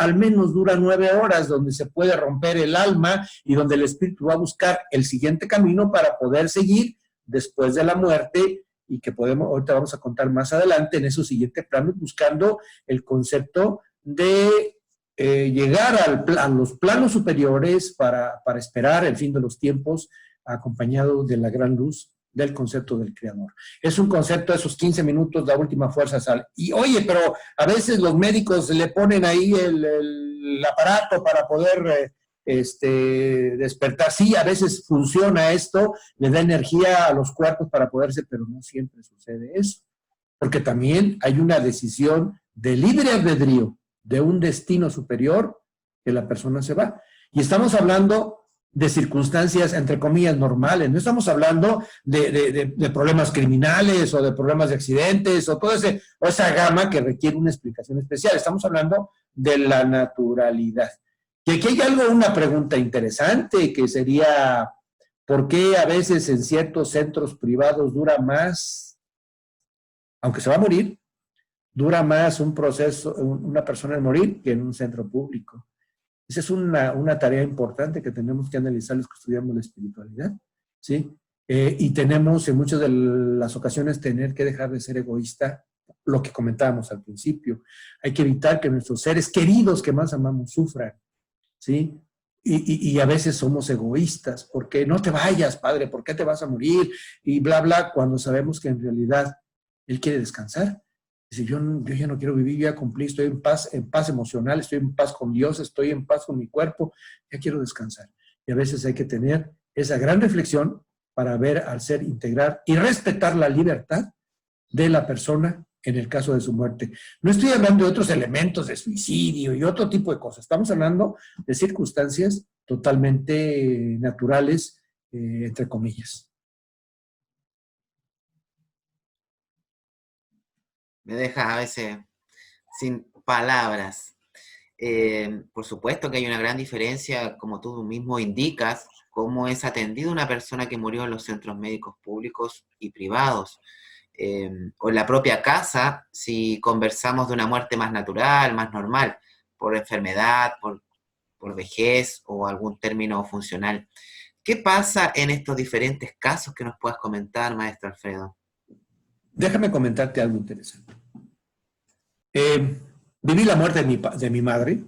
dura 9 horas, donde se puede romper el alma y donde el espíritu va a buscar el siguiente camino para poder seguir después de la muerte, y que ahorita vamos a contar más adelante en esos siguientes planos, buscando el concepto de llegar a los planos superiores para esperar el fin de los tiempos, acompañado de la gran luz del concepto del Creador. Es un concepto de esos 15 minutos, la última fuerza sale. Y oye, pero a veces los médicos le ponen ahí el aparato para poder despertar. Sí, a veces funciona esto, le da energía a los cuerpos para poderse, pero no siempre sucede eso. Porque también hay una decisión de libre albedrío, de un destino superior, que la persona se va. Y estamos hablando de circunstancias, entre comillas, normales. No estamos hablando de problemas criminales o de problemas de accidentes o esa gama que requiere una explicación especial. Estamos hablando de la naturalidad. Y aquí hay una pregunta interesante, que sería, ¿por qué a veces en ciertos centros privados dura más, aunque se va a morir, dura más un proceso, una persona en morir, que en un centro público? Esa es una tarea importante que tenemos que analizar los que estudiamos la espiritualidad, ¿sí? Y tenemos en muchas de las ocasiones tener que dejar de ser egoísta, lo que comentábamos al principio. Hay que evitar que nuestros seres queridos que más amamos sufran, ¿sí? Y a veces somos egoístas, porque no te vayas, padre, ¿por qué te vas a morir? Y bla, bla, cuando sabemos que en realidad él quiere descansar. Dice, yo ya no quiero vivir, ya cumplí, estoy en paz emocional, estoy en paz con Dios, estoy en paz con mi cuerpo, ya quiero descansar. Y a veces hay que tener esa gran reflexión para ver al ser integral y respetar la libertad de la persona en el caso de su muerte. No estoy hablando de otros elementos de suicidio y otro tipo de cosas. Estamos hablando de circunstancias totalmente naturales, entre comillas. Me deja a veces sin palabras. Por supuesto que hay una gran diferencia, como tú mismo indicas, cómo es atendida una persona que murió en los centros médicos públicos y privados. O en la propia casa, si conversamos de una muerte más natural, más normal, por enfermedad, por vejez o algún término funcional. ¿Qué pasa en estos diferentes casos que nos puedas comentar, maestro Alfredo? Déjame comentarte algo interesante. Viví la muerte de mi madre.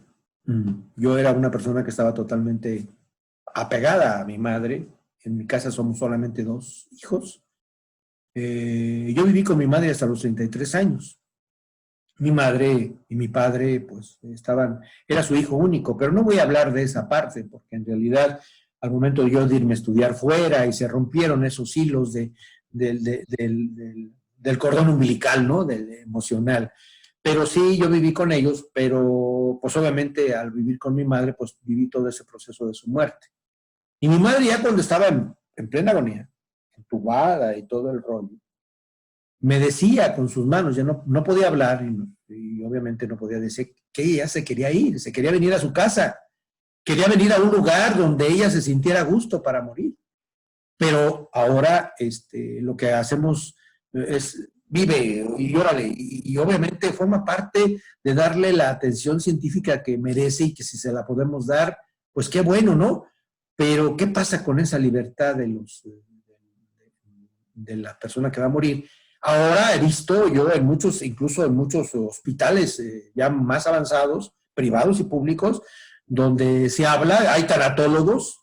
Yo era una persona que estaba totalmente apegada a mi madre. En mi casa somos solamente 2 hijos. Yo viví con mi madre hasta los 33 años. Mi madre y mi padre, pues, era su hijo único, pero no voy a hablar de esa parte, porque en realidad, al momento de yo de irme a estudiar fuera y se rompieron esos hilos del cordón umbilical, ¿no? Del emocional. Pero sí, yo viví con ellos, pero pues obviamente al vivir con mi madre, pues viví todo ese proceso de su muerte. Y mi madre ya cuando estaba en plena agonía, entubada y todo el rollo, me decía con sus manos, ya no podía hablar y obviamente no podía decir que ella se quería ir, se quería venir a su casa, quería venir a un lugar donde ella se sintiera a gusto para morir. Pero ahora lo que hacemos es vive y órale, y obviamente forma parte de darle la atención científica que merece y que si se la podemos dar, pues qué bueno, ¿no? Pero ¿qué pasa con esa libertad de la persona que va a morir? Ahora he visto yo incluso en muchos hospitales ya más avanzados, privados y públicos, donde se habla,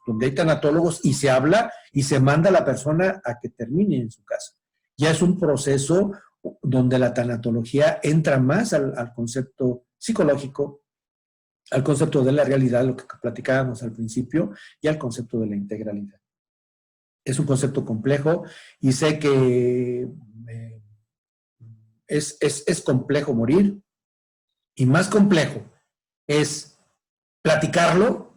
donde hay tanatólogos y se habla y se manda a la persona a que termine en su casa. Ya es un proceso donde la tanatología entra más al concepto psicológico, al concepto de la realidad, lo que platicábamos al principio, y al concepto de la integralidad. Es un concepto complejo y sé que es complejo morir y más complejo es platicarlo,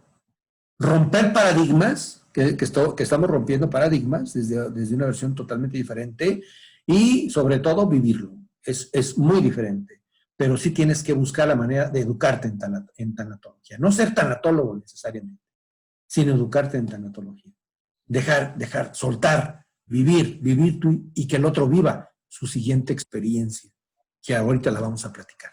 romper paradigmas, que estamos rompiendo paradigmas desde una versión totalmente diferente y sobre todo vivirlo. Es muy diferente, pero sí tienes que buscar la manera de educarte en tanatología. No ser tanatólogo necesariamente, sino educarte en tanatología. Dejar, soltar, vivir tú y que el otro viva su siguiente experiencia, que ahorita la vamos a platicar.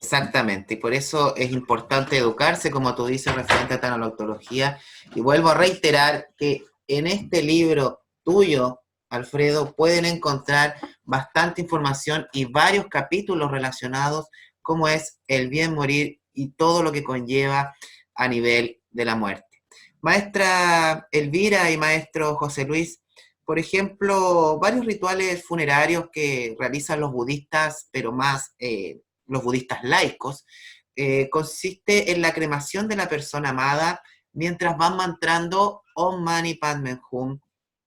Exactamente, y por eso es importante educarse, como tú dices, referente a tanatología. Y vuelvo a reiterar que en este libro tuyo, Alfredo, pueden encontrar bastante información y varios capítulos relacionados, como es el bien morir y todo lo que conlleva a nivel de la muerte. Maestra Elvira y maestro José Luis, por ejemplo, varios rituales funerarios que realizan los budistas, pero más los budistas laicos, consiste en la cremación de la persona amada mientras van mantrando Om Mani Padme Hum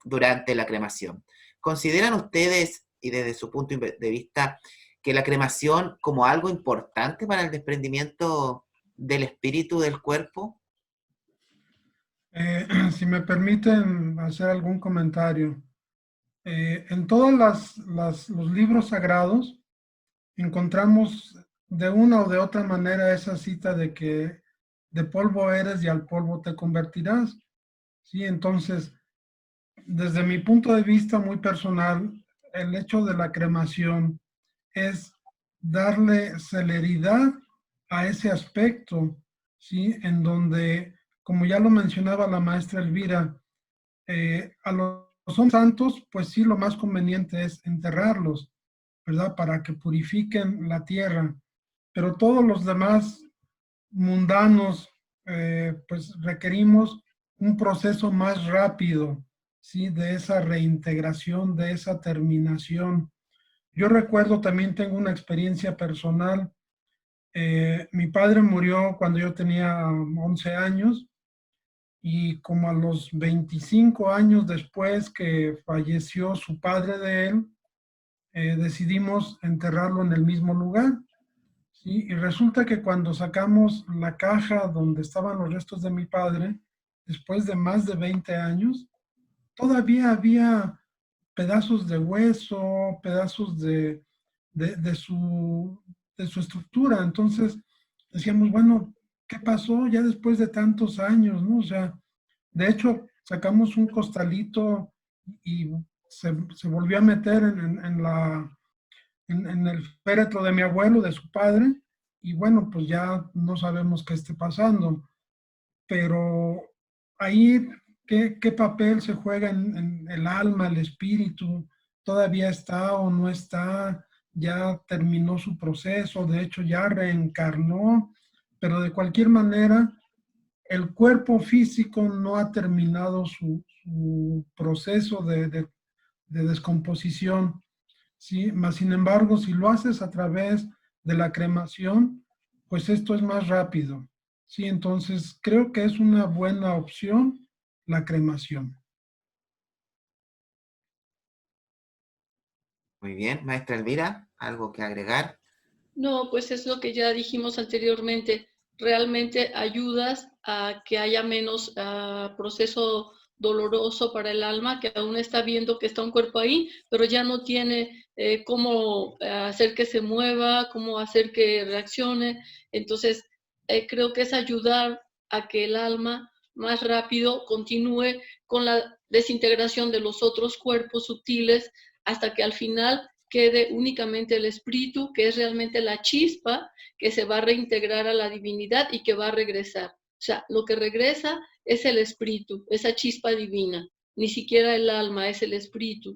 durante la cremación. ¿Consideran ustedes, y desde su punto de vista, que la cremación como algo importante para el desprendimiento del espíritu del cuerpo? Si me permiten hacer algún comentario. En todos los libros sagrados encontramos de una o de otra manera esa cita de que de polvo eres y al polvo te convertirás. ¿Sí? Entonces, desde mi punto de vista muy personal, el hecho de la cremación es darle celeridad a ese aspecto, ¿sí? En donde, como ya lo mencionaba la maestra Elvira, a los santos, pues sí, lo más conveniente es enterrarlos, ¿verdad? Para que purifiquen la tierra. Pero todos los demás mundanos, pues requerimos un proceso más rápido, ¿sí? De esa reintegración, de esa terminación. Yo recuerdo, también tengo una experiencia personal. Mi padre murió cuando yo tenía 11 años y como a los 25 años después que falleció su padre de él, decidimos enterrarlo en el mismo lugar. ¿Sí? Y resulta que cuando sacamos la caja donde estaban los restos de mi padre, después de más de 20 años, todavía había pedazos de hueso, pedazos de su estructura. Entonces decíamos, bueno, ¿qué pasó ya después de tantos años, no? O sea, de hecho, sacamos un costalito y se volvió a meter en el féretro de mi abuelo, de su padre, y bueno, pues ya no sabemos qué esté pasando. Pero ahí, ¿qué papel se juega en el alma, el espíritu? ¿Todavía está o no está? ¿Ya terminó su proceso? De hecho, ya reencarnó, pero de cualquier manera, el cuerpo físico no ha terminado su proceso de descomposición. ¿sí? Mas, sin embargo, si lo haces a través de la cremación, pues esto es más rápido, ¿sí? Entonces, creo que es una buena opción la cremación. Muy bien, maestra Elvira, ¿algo que agregar? No, pues es lo que ya dijimos anteriormente. Realmente ayudas a que haya menos proceso doloroso para el alma, que aún está viendo que está un cuerpo ahí, pero ya no tiene cómo hacer que se mueva, cómo hacer que reaccione. Entonces, creo que es ayudar a que el alma más rápido continúe con la desintegración de los otros cuerpos sutiles hasta que al final quede únicamente el espíritu, que es realmente la chispa que se va a reintegrar a la divinidad y que va a regresar. O sea, lo que regresa es el espíritu, esa chispa divina, ni siquiera el alma, es el espíritu.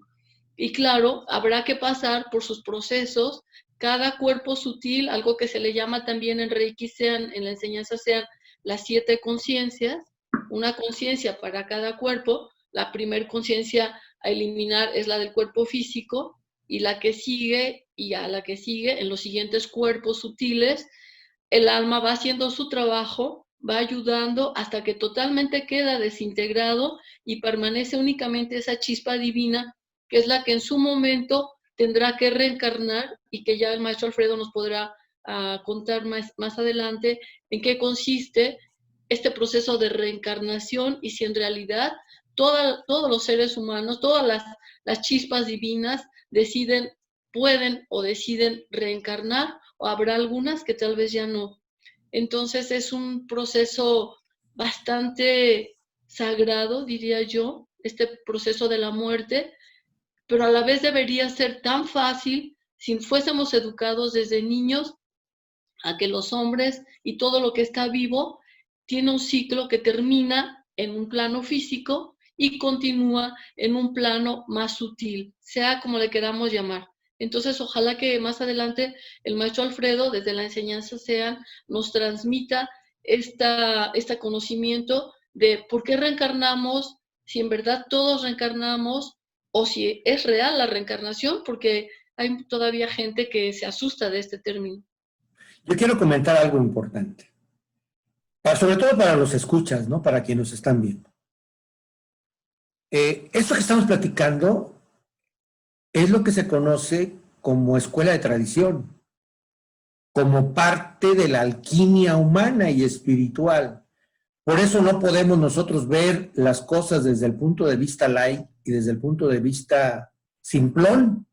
Y claro, habrá que pasar por sus procesos. Cada cuerpo sutil, algo que se le llama también en Reiki, en la enseñanza sean las 7 conciencias, una conciencia para cada cuerpo. La primer conciencia a eliminar es la del cuerpo físico, y la que sigue y a la que sigue en los siguientes cuerpos sutiles, el alma va haciendo su trabajo, va ayudando hasta que totalmente queda desintegrado y permanece únicamente esa chispa divina, que es la que en su momento tendrá que reencarnar y que ya el maestro Alfredo nos podrá contar más adelante en qué consiste este proceso de reencarnación y si en realidad todos los seres humanos, todas las chispas divinas pueden o deciden reencarnar, o habrá algunas que tal vez ya no. Entonces es un proceso bastante sagrado, diría yo, este proceso de la muerte, pero a la vez debería ser tan fácil si fuésemos educados desde niños a que los hombres y todo lo que está vivo tiene un ciclo que termina en un plano físico y continúa en un plano más sutil, sea como le queramos llamar. Entonces, ojalá que más adelante el maestro Alfredo, desde la enseñanza SEAN, nos transmita este conocimiento de por qué reencarnamos, si en verdad todos reencarnamos, o si es real la reencarnación, porque hay todavía gente que se asusta de este término. Yo quiero comentar algo importante, sobre todo para los escuchas, ¿no? Para quienes nos están viendo. Esto que estamos platicando es lo que se conoce como escuela de tradición, como parte de la alquimia humana y espiritual. Por eso no podemos nosotros ver las cosas desde el punto de vista light y desde el punto de vista simplón,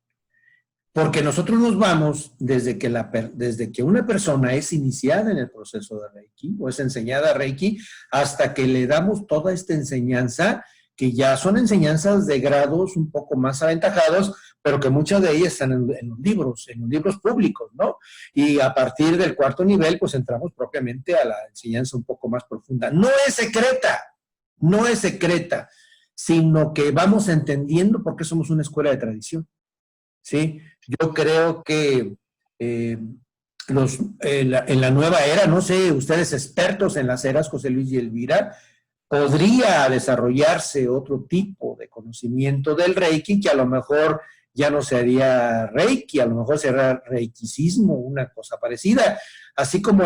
porque nosotros nos vamos desde que una persona es iniciada en el proceso de Reiki o es enseñada Reiki hasta que le damos toda esta enseñanza, que ya son enseñanzas de grados un poco más aventajados, pero que muchas de ellas están en los libros públicos, ¿no? Y a partir del 4º nivel, pues entramos propiamente a la enseñanza un poco más profunda. No es secreta, sino que vamos entendiendo por qué somos una escuela de tradición, ¿sí? Yo creo que en la nueva era, no sé, ustedes expertos en las eras, José Luis y Elvira, podría desarrollarse otro tipo de conocimiento del Reiki, que a lo mejor ya no sería Reiki, a lo mejor sería reikicismo, una cosa parecida, así como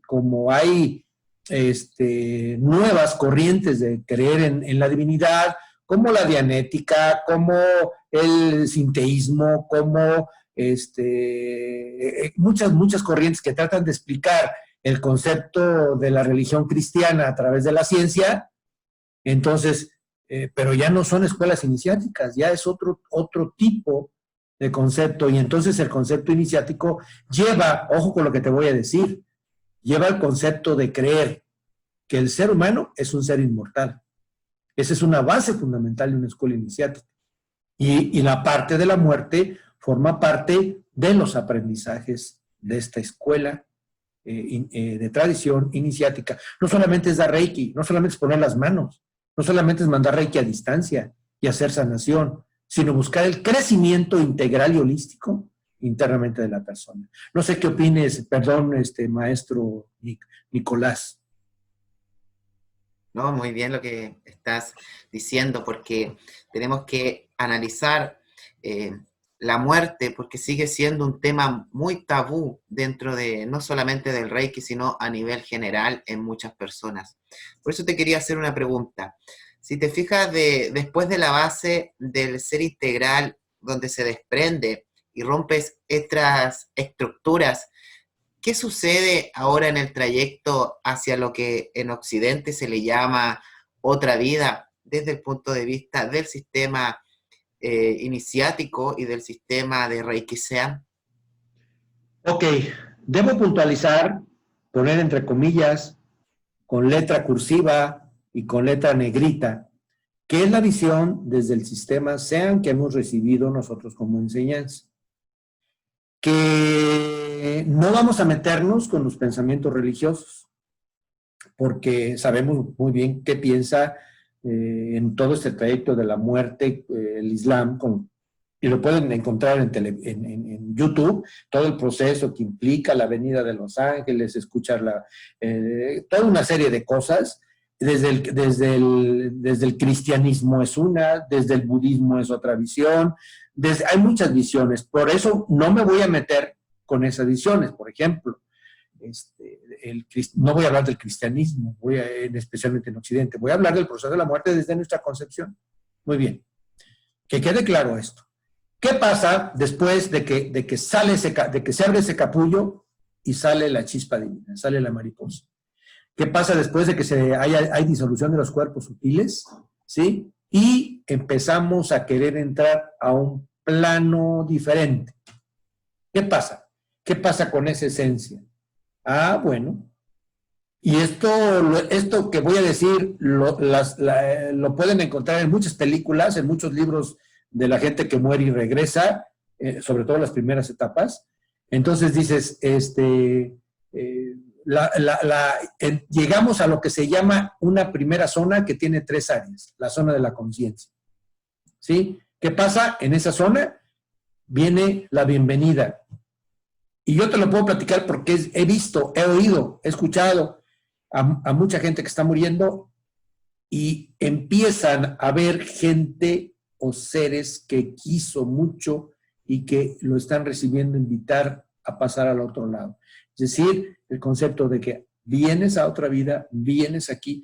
como hay nuevas corrientes de creer en la divinidad, como la dianética, como el sinteísmo, como muchas corrientes que tratan de explicar el concepto de la religión cristiana a través de la ciencia. Entonces, pero ya no son escuelas iniciáticas, ya es otro tipo de concepto, y entonces el concepto iniciático lleva, ojo con lo que te voy a decir, lleva el concepto de creer que el ser humano es un ser inmortal. Esa es una base fundamental de una escuela iniciática. Y la parte de la muerte forma parte de los aprendizajes de esta escuela de tradición iniciática. No solamente es dar Reiki, no solamente es poner las manos, no solamente es mandar Reiki a distancia y hacer sanación, sino buscar el crecimiento integral y holístico internamente de la persona. No sé qué opines, perdón, maestro Nicolás. No, muy bien lo que estás diciendo, porque tenemos que analizar la muerte, porque sigue siendo un tema muy tabú dentro de, no solamente del Reiki, sino a nivel general en muchas personas. Por eso te quería hacer una pregunta. Si te fijas, después de la base del ser integral, donde se desprende y rompes estas estructuras, ¿qué sucede ahora en el trayecto hacia lo que en Occidente se le llama otra vida, desde el punto de vista del sistema iniciático y del sistema de Reiki Sean? Ok, debo puntualizar, poner entre comillas, con letra cursiva y con letra negrita, que es la visión desde el sistema Sean que hemos recibido nosotros como enseñanza. Que no vamos a meternos con los pensamientos religiosos, porque sabemos muy bien qué piensa en todo este trayecto de la muerte el Islam, y lo pueden encontrar en YouTube, todo el proceso que implica la venida de los ángeles, escuchar toda una serie de cosas. Desde el cristianismo es una, desde el budismo es otra visión, hay muchas visiones, por eso no me voy a meter con esas visiones. Por ejemplo, no voy a hablar del cristianismo, especialmente en Occidente, voy a hablar del proceso de la muerte desde nuestra concepción. Muy bien, que quede claro esto. ¿Qué pasa después de que se abre ese capullo y sale la chispa divina, sale la mariposa? ¿Qué pasa después de que hay disolución de los cuerpos sutiles? ¿Sí? Y empezamos a querer entrar a un plano diferente. ¿Qué pasa? ¿Qué pasa con esa esencia? Ah, bueno. Y esto que voy a decir lo pueden encontrar en muchas películas, en muchos libros de la gente que muere y regresa, sobre todo las primeras etapas. Entonces dices, llegamos a lo que se llama una primera zona que tiene 3 áreas, la zona de la conciencia. ¿Sí? ¿Qué pasa? En esa zona viene la bienvenida. Y yo te lo puedo platicar porque he visto, he oído, he escuchado a mucha gente que está muriendo y empiezan a ver gente o seres que quiso mucho y que lo están recibiendo, invitar a pasar al otro lado. Es decir, el concepto de que vienes a otra vida, vienes aquí.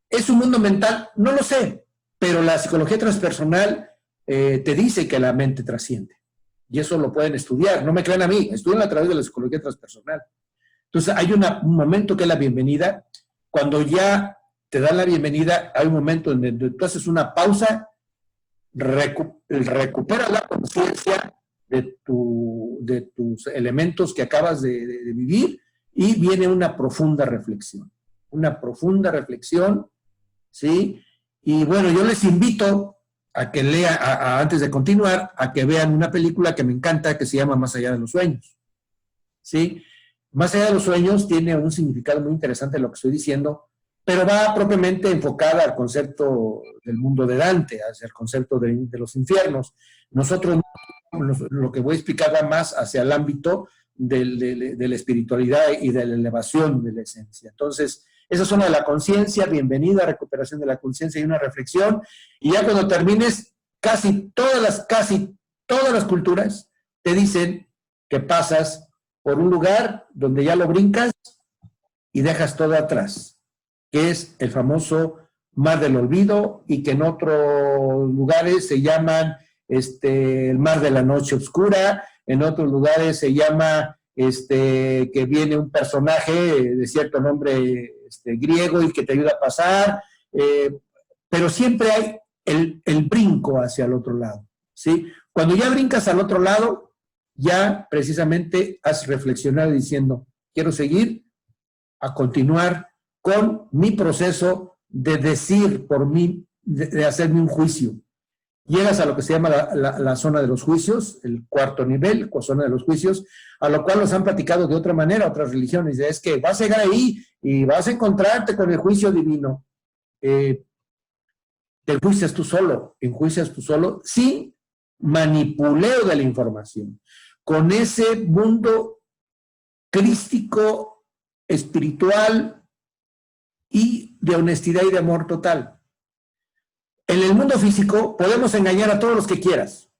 ¿Es un mundo mental? No lo sé, pero la psicología transpersonal te dice que la mente trasciende. Y eso lo pueden estudiar. No me crean a mí, estudian a través de la psicología transpersonal. Entonces hay un momento que es la bienvenida. Cuando ya te dan la bienvenida, hay un momento en donde tú haces una pausa, recuperas la conciencia de tus elementos que acabas de vivir y viene una profunda reflexión. Una profunda reflexión, ¿sí? Y bueno, yo les invito a que lean, antes de continuar, a que vean una película que me encanta que se llama Más allá de los sueños, ¿sí? Más allá de los sueños tiene un significado muy interesante lo que estoy diciendo, pero va propiamente enfocada al concepto del mundo de Dante, hacia el concepto de los infiernos. Nosotros lo que voy a explicar va más hacia el ámbito de la espiritualidad y de la elevación de la esencia. Entonces, esa zona de la conciencia, bienvenida, recuperación de la conciencia y una reflexión. Y ya cuando termines, casi todas las culturas te dicen que pasas por un lugar donde ya lo brincas y dejas todo atrás, que es el famoso mar del olvido y que en otros lugares se llaman el mar de la noche oscura, en otros lugares se llama que viene un personaje de cierto nombre griego y que te ayuda a pasar, pero siempre hay el brinco hacia el otro lado, ¿sí? Cuando ya brincas al otro lado, ya precisamente has reflexionado diciendo, quiero seguir a continuar con mi proceso de decir por mí, de hacerme un juicio. Llegas a lo que se llama la zona de los juicios, el 4º nivel, zona de los juicios, a lo cual nos han platicado de otra manera otras religiones. Es que vas a llegar ahí y vas a encontrarte con el juicio divino. Te enjuicias tú solo, sin manipuleo de la información. Con ese mundo crístico, espiritual y de honestidad y de amor total. En el mundo físico podemos engañar a todos los que quieras.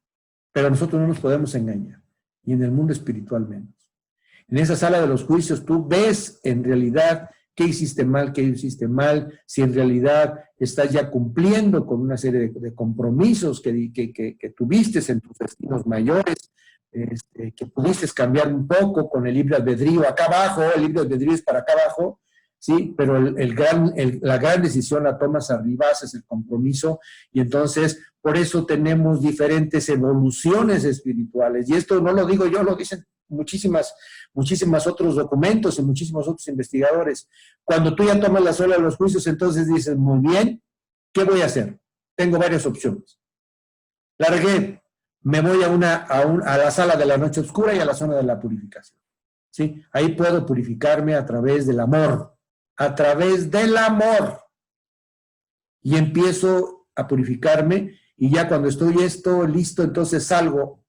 pero nosotros no nos podemos engañar, y en el mundo espiritual menos. En esa sala de los juicios tú ves en realidad qué hiciste mal, si en realidad estás ya cumpliendo con una serie de compromisos que tuviste en tus destinos mayores, que pudiste cambiar un poco con el libre albedrío acá abajo, el libre albedrío es para acá abajo, ¿sí? Pero la gran decisión la tomas arriba, haces el compromiso, y entonces por eso tenemos diferentes evoluciones espirituales, y esto no lo digo yo, lo dicen muchísimas otros documentos y muchísimos otros investigadores. Cuando tú ya tomas la sola de los juicios, entonces dices, muy bien, ¿qué voy a hacer? Tengo varias opciones. La regué, me voy a la sala de la noche oscura y a la zona de la purificación. ¿Sí? Ahí puedo purificarme a través del amor, y empiezo a purificarme, y ya cuando estoy listo, entonces salgo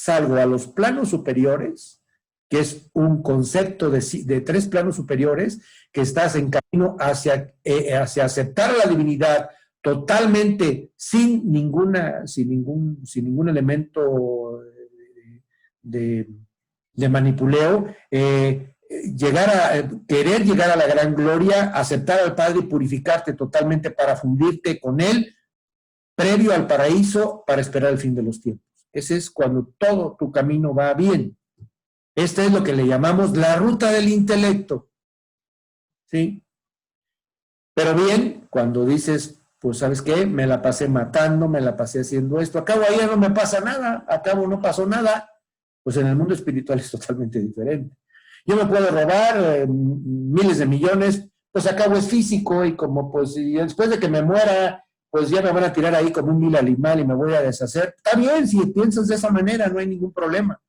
a los planos superiores, que es un concepto de 3 planos superiores, que estás en camino hacia aceptar la divinidad totalmente, sin ningún elemento de manipuleo, querer llegar a la gran gloria, aceptar al Padre y purificarte totalmente para fundirte con Él, previo al paraíso, para esperar el fin de los tiempos. Ese es cuando todo tu camino va bien. Esta es lo que le llamamos la ruta del intelecto. ¿Sí? Pero bien, cuando dices, pues, ¿sabes qué? Me la pasé matando, me la pasé haciendo esto, acabo ahí no me pasa nada, acabo no pasó nada. Pues en el mundo espiritual es totalmente diferente. Yo me puedo robar miles de millones, pues acabo es físico, y como pues y después de que me muera, pues ya me van a tirar ahí como un vil animal y me voy a deshacer. Está bien, si piensas de esa manera, no hay ningún problema.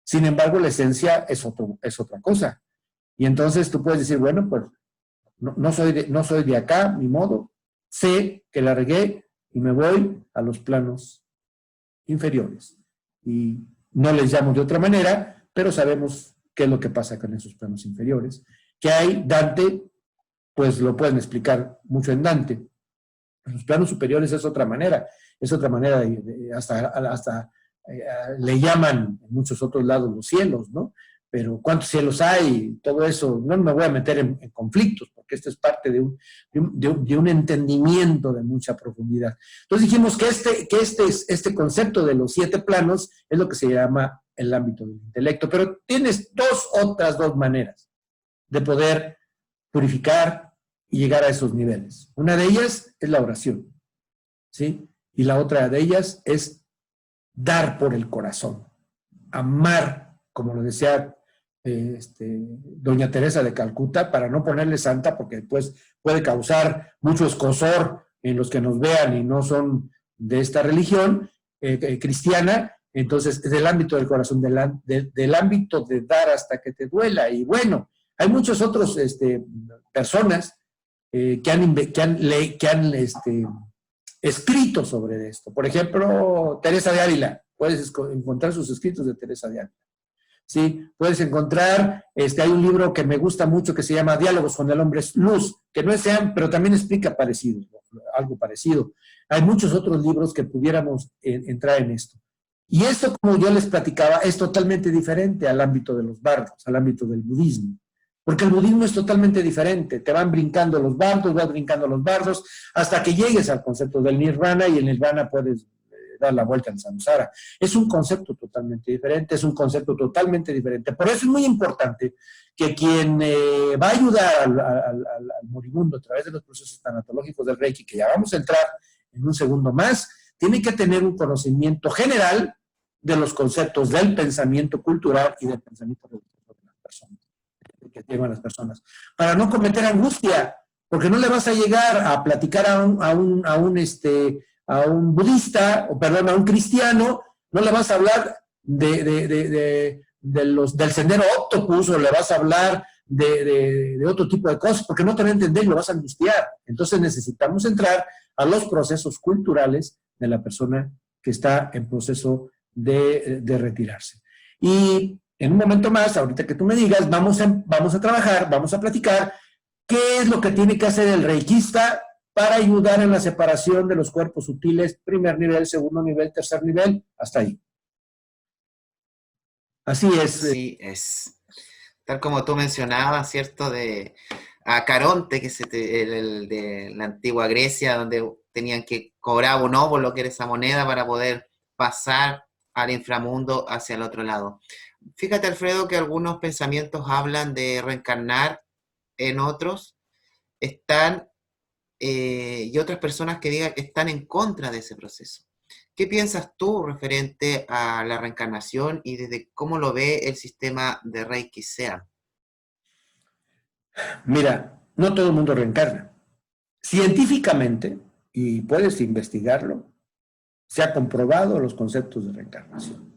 Sin embargo, la esencia es otra cosa. Y entonces tú puedes decir, bueno, pues no soy de acá, ni modo. Sé que la regué y me voy a los planos inferiores. Y no les llamo de otra manera, pero sabemos qué es lo que pasa con esos planos inferiores. Que hay Dante, pues lo pueden explicar mucho en Dante. En los planos superiores es otra manera hasta le llaman en muchos otros lados los cielos, ¿no? Pero ¿cuántos cielos hay? Todo eso, no me voy a meter en conflictos, porque esto es parte de un entendimiento de mucha profundidad. Entonces dijimos que este concepto de los 7 planos es lo que se llama el ámbito del intelecto, pero tienes otras dos maneras de poder purificar y llegar a esos niveles. Una de ellas es la oración, ¿sí? Y la otra de ellas es dar por el corazón, amar, como lo decía doña Teresa de Calcuta, para no ponerle santa, porque después puede causar mucho escozor en los que nos vean y no son de esta religión cristiana. Entonces, del ámbito del corazón, del ámbito de dar hasta que te duela. Y bueno, hay muchos otros personas que han escrito sobre esto. Por ejemplo, Teresa de Ávila. Puedes encontrar sus escritos de Teresa de Ávila. ¿Sí? Puedes encontrar, hay un libro que me gusta mucho que se llama Diálogos con el hombre luz, que no es Sean, pero también explica algo parecido. Hay muchos otros libros que pudiéramos entrar en esto. Y esto, como yo les platicaba, es totalmente diferente al ámbito de los bardos, al ámbito del budismo. Porque el budismo es totalmente diferente. Te van brincando los bardos, hasta que llegues al concepto del nirvana, y en el nirvana puedes dar la vuelta al samsara. Es un concepto totalmente diferente, Por eso es muy importante que quien va a ayudar al moribundo a través de los procesos tanatológicos del Reiki, que ya vamos a entrar en un segundo más, tiene que tener un conocimiento general de los conceptos del pensamiento cultural y del pensamiento religioso de las personas, que llevan las personas, para no cometer angustia, porque no le vas a llegar a platicar a un budista, a un cristiano, no le vas a hablar del sendero octopus, o le vas a hablar de otro tipo de cosas, porque no te va a entender y lo vas a angustiar. Entonces necesitamos entrar a los procesos culturales de la persona que está en proceso de retirarse. Y en un momento más, ahorita que tú me digas, vamos a trabajar, vamos a platicar qué es lo que tiene que hacer el reikista para ayudar en la separación de los cuerpos sutiles, primer nivel, segundo nivel, tercer nivel, hasta ahí. Así es. Así es. Tal como tú mencionabas, ¿cierto? A Caronte, que es el de la antigua Grecia, donde tenían que cobrar un óbolo, que era esa moneda, para poder pasar al inframundo hacia el otro lado. Fíjate, Alfredo, que algunos pensamientos hablan de reencarnar en otros, y otras personas que digan que están en contra de ese proceso. ¿Qué piensas tú referente a la reencarnación y desde cómo lo ve el sistema de Reiki Sean? Mira, no todo el mundo reencarna. Científicamente, y puedes investigarlo, se ha comprobado los conceptos de reencarnación.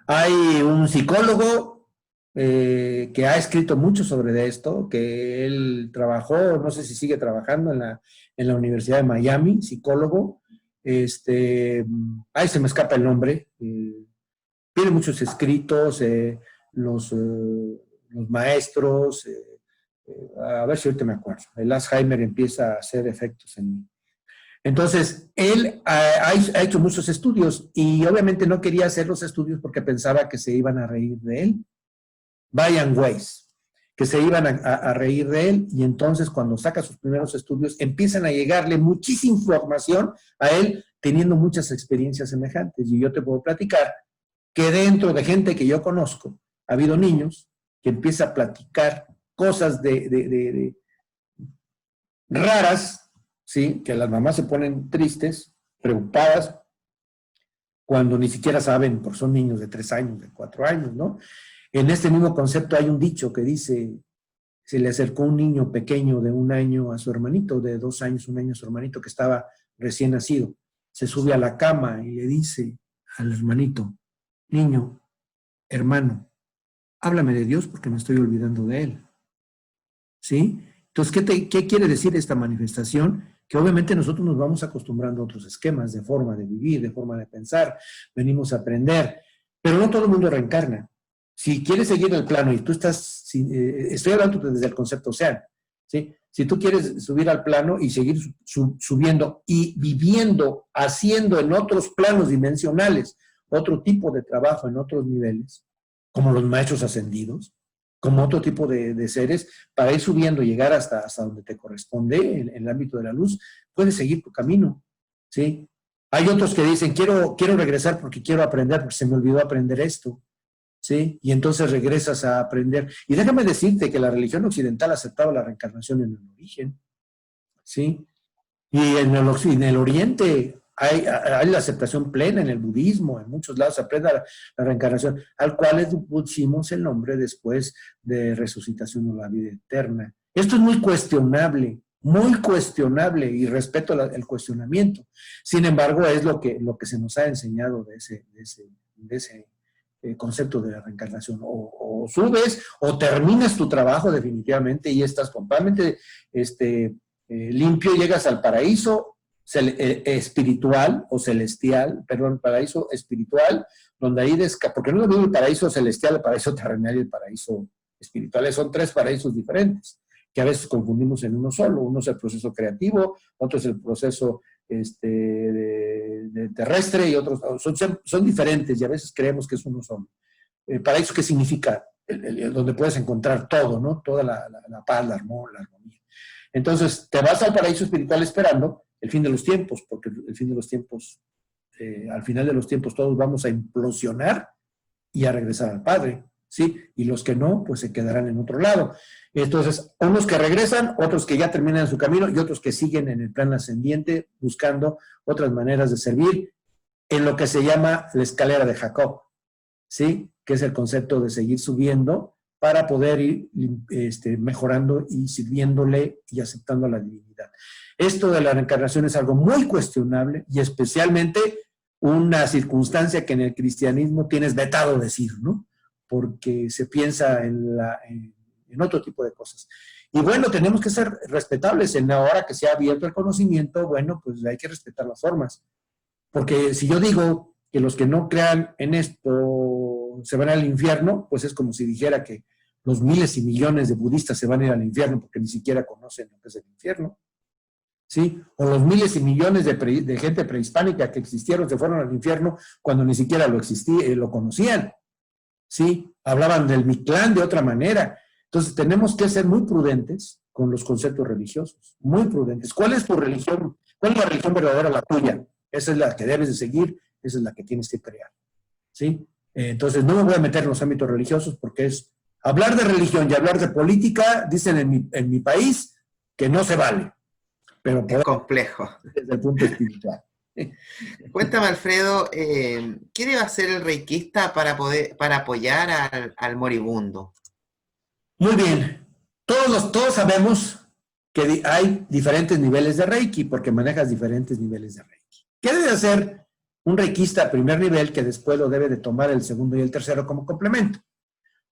Hay un psicólogo que ha escrito mucho sobre esto, que él trabajó, no sé si sigue trabajando en la Universidad de Miami, psicólogo. Ahí se me escapa el nombre. Tiene muchos escritos, los maestros, a ver si ahorita me acuerdo. El Alzheimer empieza a hacer efectos en mí. Entonces, él ha hecho muchos estudios y obviamente no quería hacer los estudios porque pensaba que se iban a reír de él. Brian Weiss, que se iban a reír de él, y entonces cuando saca sus primeros estudios empiezan a llegarle muchísima información a él, teniendo muchas experiencias semejantes. Y yo te puedo platicar que dentro de gente que yo conozco, ha habido niños que empiezan a platicar cosas raras, ¿sí? Que las mamás se ponen tristes, preocupadas, cuando ni siquiera saben, porque son niños de 3 años, de 4 años, ¿no? En este mismo concepto hay un dicho que dice, se le acercó un niño pequeño de 1 año a su hermanito, de 2 años, 1 año a su hermanito que estaba recién nacido. Se sube a la cama y le dice al hermanito, niño, hermano, háblame de Dios porque me estoy olvidando de Él. ¿Sí? Entonces, ¿qué quiere decir esta manifestación? Que obviamente nosotros nos vamos acostumbrando a otros esquemas de forma de vivir, de forma de pensar, venimos a aprender, pero no todo el mundo reencarna. Si quieres seguir el plano y tú estoy hablando desde el concepto Sean, ¿sí? Si tú quieres subir al plano y seguir subiendo y viviendo, haciendo en otros planos dimensionales otro tipo de trabajo en otros niveles, como los maestros ascendidos, como otro tipo de seres, para ir subiendo y llegar hasta donde te corresponde en el ámbito de la luz, puedes seguir tu camino, ¿sí? Hay otros que dicen, quiero regresar porque quiero aprender, porque se me olvidó aprender esto, ¿sí? Y entonces regresas a aprender. Y déjame decirte que la religión occidental aceptaba la reencarnación en el origen, ¿sí? Y en el Oriente hay la aceptación plena, en el budismo, en muchos lados se aprende la reencarnación, al cual le pusimos el nombre después de resucitación o la vida eterna. Esto es muy cuestionable, y respeto el cuestionamiento. Sin embargo, es lo que se nos ha enseñado de ese concepto de la reencarnación. O subes o terminas tu trabajo definitivamente y estás completamente limpio, llegas al paraíso espiritual o celestial, perdón, paraíso espiritual, donde ahí porque no es lo mismo el paraíso celestial, el paraíso terrenal y el paraíso espiritual, son 3 paraísos diferentes, que a veces confundimos en uno solo. Uno es el proceso creativo, otro es el proceso terrestre, y otros son diferentes, y a veces creemos que es uno solo. El paraíso, ¿qué significa? Donde puedes encontrar todo, ¿no? Toda la paz, la armonía. Entonces, te vas al paraíso espiritual esperando el fin de los tiempos, porque el fin de los tiempos, al final de los tiempos todos vamos a implosionar y a regresar al Padre, ¿sí? Y los que no, pues se quedarán en otro lado. Entonces, unos que regresan, otros que ya terminan su camino y otros que siguen en el plan ascendiente buscando otras maneras de servir en lo que se llama la escalera de Jacob, ¿sí? Que es el concepto de seguir subiendo para poder ir mejorando y sirviéndole y aceptando la divinidad. Esto de la reencarnación es algo muy cuestionable y especialmente una circunstancia que en el cristianismo tienes vetado decir, ¿no? Porque se piensa en otro tipo de cosas. Y bueno, tenemos que ser respetables. En la hora que se ha abierto el conocimiento, bueno, pues hay que respetar las formas. Porque si yo digo que los que no crean en esto se van al infierno, pues es como si dijera que los miles y millones de budistas se van a ir al infierno porque ni siquiera conocen lo que es el infierno. ¿sí? O los miles y millones de gente prehispánica que existieron, se fueron al infierno cuando ni siquiera lo conocían, ¿sí? Hablaban del Mictlán de otra manera. Entonces tenemos que ser muy prudentes con los conceptos religiosos, muy prudentes. ¿Cuál es tu religión? ¿Cuál es la religión verdadera, la tuya? Esa es la que debes de seguir, esa es la que tienes que crear, ¿sí? Entonces no me voy a meter en los ámbitos religiosos porque es hablar de religión y hablar de política, dicen en mi país, que no se vale. Pero es complejo. Desde el punto espiritual. Cuéntame, Alfredo, ¿qué debe hacer el reikista para apoyar al moribundo? Muy bien. Todos sabemos que hay diferentes niveles de Reiki porque manejas diferentes niveles de Reiki. ¿Qué debe hacer un reikista a primer nivel que después lo debe de tomar el segundo y el tercero como complemento?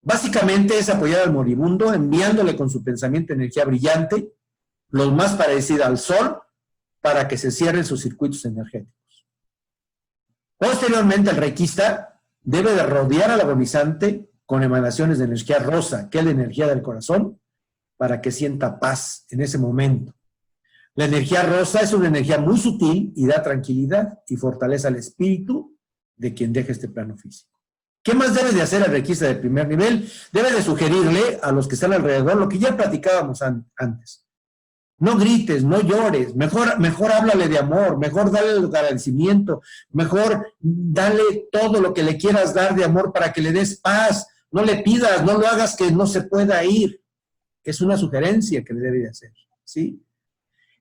Básicamente es apoyar al moribundo enviándole con su pensamiento energía brillante, lo más parecida al sol, para que se cierren sus circuitos energéticos. Posteriormente, el reikista debe de rodear al agonizante con emanaciones de energía rosa, que es la energía del corazón, para que sienta paz en ese momento. La energía rosa es una energía muy sutil y da tranquilidad y fortaleza al espíritu de quien deja este plano físico. ¿Qué más debe de hacer el reikista de primer nivel? Debe de sugerirle a los que están alrededor lo que ya platicábamos antes. No grites, no llores, mejor háblale de amor, mejor dale el agradecimiento, mejor dale todo lo que le quieras dar de amor para que le des paz. No le pidas, no lo hagas que no se pueda ir. Es una sugerencia que le debe de hacer, ¿sí?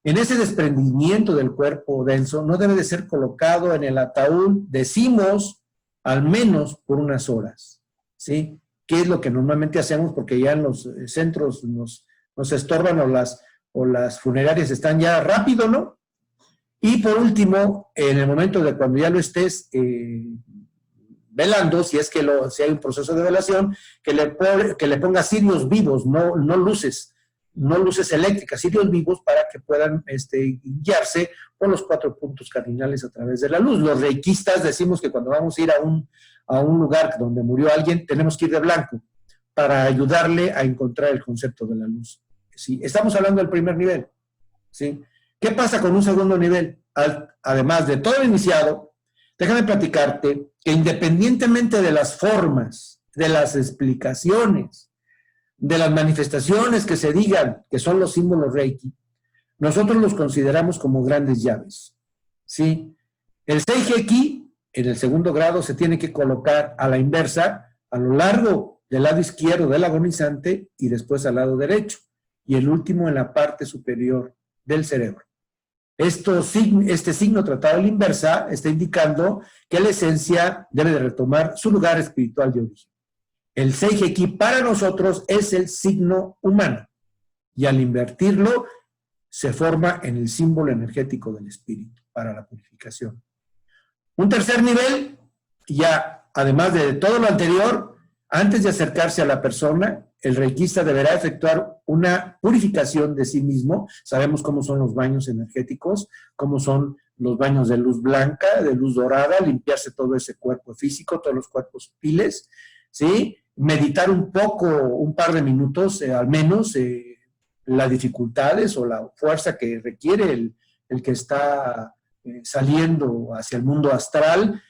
En ese desprendimiento del cuerpo denso no debe de ser colocado en el ataúd, decimos, al menos por unas horas, ¿sí? ¿Qué es lo que normalmente hacemos? Porque ya en los centros nos estorban o las funerarias están ya rápido, ¿no? Y por último, en el momento de cuando ya lo estés velando, si hay un proceso de velación, que le pongas cirios vivos, no luces eléctricas, cirios vivos para que puedan guiarse por los 4 puntos cardinales a través de la luz. Los reikistas decimos que cuando vamos a ir a un lugar donde murió alguien, tenemos que ir de blanco para ayudarle a encontrar el concepto de la luz. ¿Sí? Estamos hablando del primer nivel, ¿sí? ¿Qué pasa con un segundo nivel? Además de todo el iniciado, déjame platicarte que independientemente de las formas, de las explicaciones, de las manifestaciones que se digan que son los símbolos Reiki, nosotros los consideramos como grandes llaves, ¿sí? El Seiheki, en el segundo grado, se tiene que colocar a la inversa, a lo largo del lado izquierdo del agonizante y después al lado derecho, y el último en la parte superior del cerebro. Este signo tratado a la inversa está indicando que la esencia debe de retomar su lugar espiritual de origen. El Seiheki para nosotros es el signo humano y al invertirlo se forma en el símbolo energético del espíritu para la purificación. Un tercer nivel, ya además de todo lo anterior, antes de acercarse a la persona, el reikista deberá efectuar una purificación de sí mismo. Sabemos cómo son los baños energéticos, cómo son los baños de luz blanca, de luz dorada, limpiarse todo ese cuerpo físico, todos los cuerpos sutiles, ¿sí? Meditar un poco, un par de minutos al menos, las dificultades o la fuerza que requiere el que está saliendo hacia el mundo astral,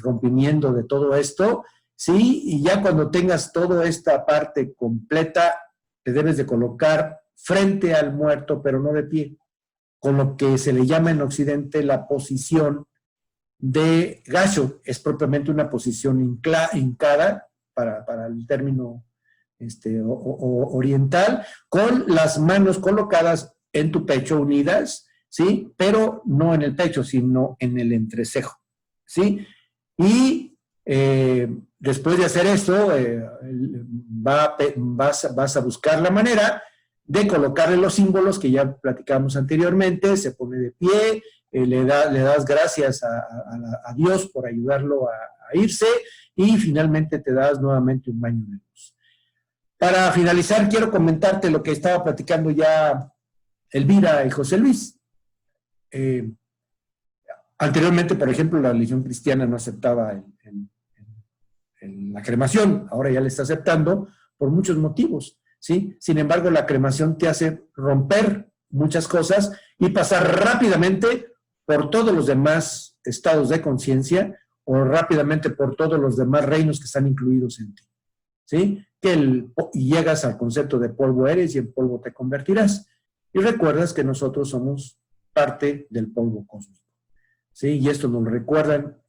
rompimiento de todo esto, ¿sí? Y ya cuando tengas toda esta parte completa, te debes de colocar frente al muerto, pero no de pie, con lo que se le llama en Occidente la posición de gacho. Es propiamente una posición hincada, para el término oriental, con las manos colocadas en tu pecho unidas, ¿sí? Pero no en el pecho, sino en el entrecejo, ¿sí? Y después de hacer esto, vas a buscar la manera de colocarle los símbolos que ya platicamos anteriormente. Se pone de pie, le das gracias a Dios por ayudarlo a irse y finalmente te das nuevamente un baño de luz. Para finalizar, quiero comentarte lo que estaba platicando ya Elvira y José Luis. Anteriormente, por ejemplo, la religión cristiana no aceptaba la cremación, ahora ya la está aceptando por muchos motivos, ¿sí? Sin embargo, la cremación te hace romper muchas cosas y pasar rápidamente por todos los demás estados de conciencia o rápidamente por todos los demás reinos que están incluidos en ti. ¿Sí? Y llegas al concepto de polvo eres y en polvo te convertirás. Y recuerdas que nosotros somos parte del polvo cósmico. ¿Sí? Y esto nos lo recuerdan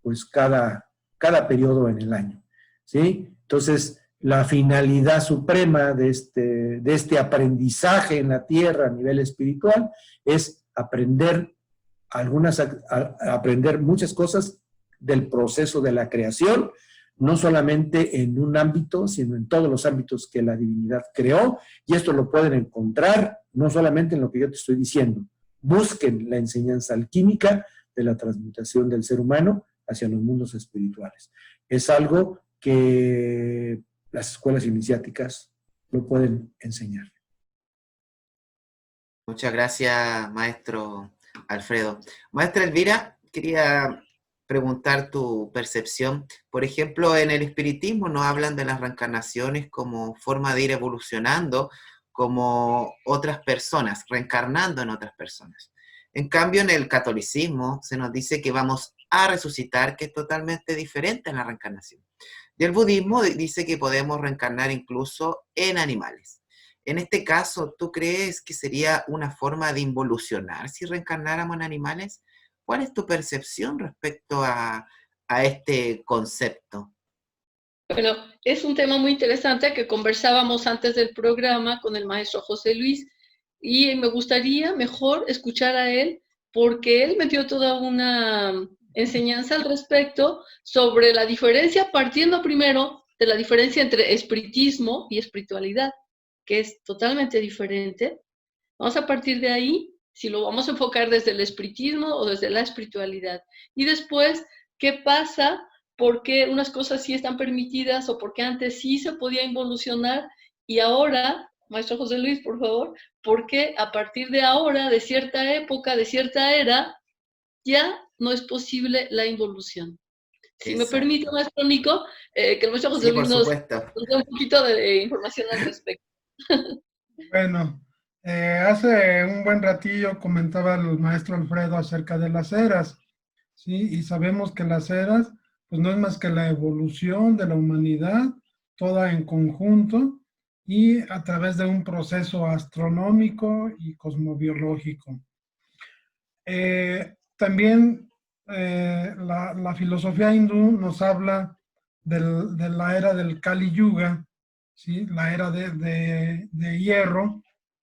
pues cada periodo en el año. ¿Sí? Entonces, la finalidad suprema de este aprendizaje en la Tierra a nivel espiritual es aprender aprender muchas cosas del proceso de la creación, no solamente en un ámbito, sino en todos los ámbitos que la divinidad creó, y esto lo pueden encontrar no solamente en lo que yo te estoy diciendo. Busquen la enseñanza alquímica de la transmutación del ser humano hacia los mundos espirituales. Es algo que las escuelas iniciáticas lo pueden enseñar. Muchas gracias, maestro Alfredo. Maestra Elvira, quería preguntar tu percepción. Por ejemplo, en el espiritismo nos hablan de las reencarnaciones como forma de ir evolucionando como otras personas, reencarnando en otras personas. En cambio, en el catolicismo se nos dice que vamos a resucitar, que es totalmente diferente en la reencarnación. Y el budismo dice que podemos reencarnar incluso en animales. En este caso, ¿tú crees que sería una forma de involucionar si reencarnáramos en animales? ¿Cuál es tu percepción respecto a este concepto? Bueno, es un tema muy interesante que conversábamos antes del programa con el maestro José Luis y me gustaría mejor escuchar a él porque él me dio toda una enseñanza al respecto sobre la diferencia, partiendo primero de la diferencia entre espiritismo y espiritualidad, que es totalmente diferente. Vamos a partir de ahí, si lo vamos a enfocar desde el espiritismo o desde la espiritualidad. Y después, ¿qué pasa? ¿Por qué unas cosas sí están permitidas o por qué antes sí se podía involucionar y ahora, maestro José Luis, por favor, por qué a partir de ahora, de cierta época, de cierta era, ya no es posible la involución? Si me permite, maestro Nico, que el maestro José Luis nos dé un poquito de información al respecto. Bueno, hace un buen ratillo comentaba el maestro Alfredo acerca de las eras, ¿sí? Y sabemos que las eras, pues no es más que la evolución de la humanidad, toda en conjunto y a través de un proceso astronómico y cosmobiológico. También la filosofía hindú nos habla de la era del Kali Yuga, ¿sí? La era de hierro,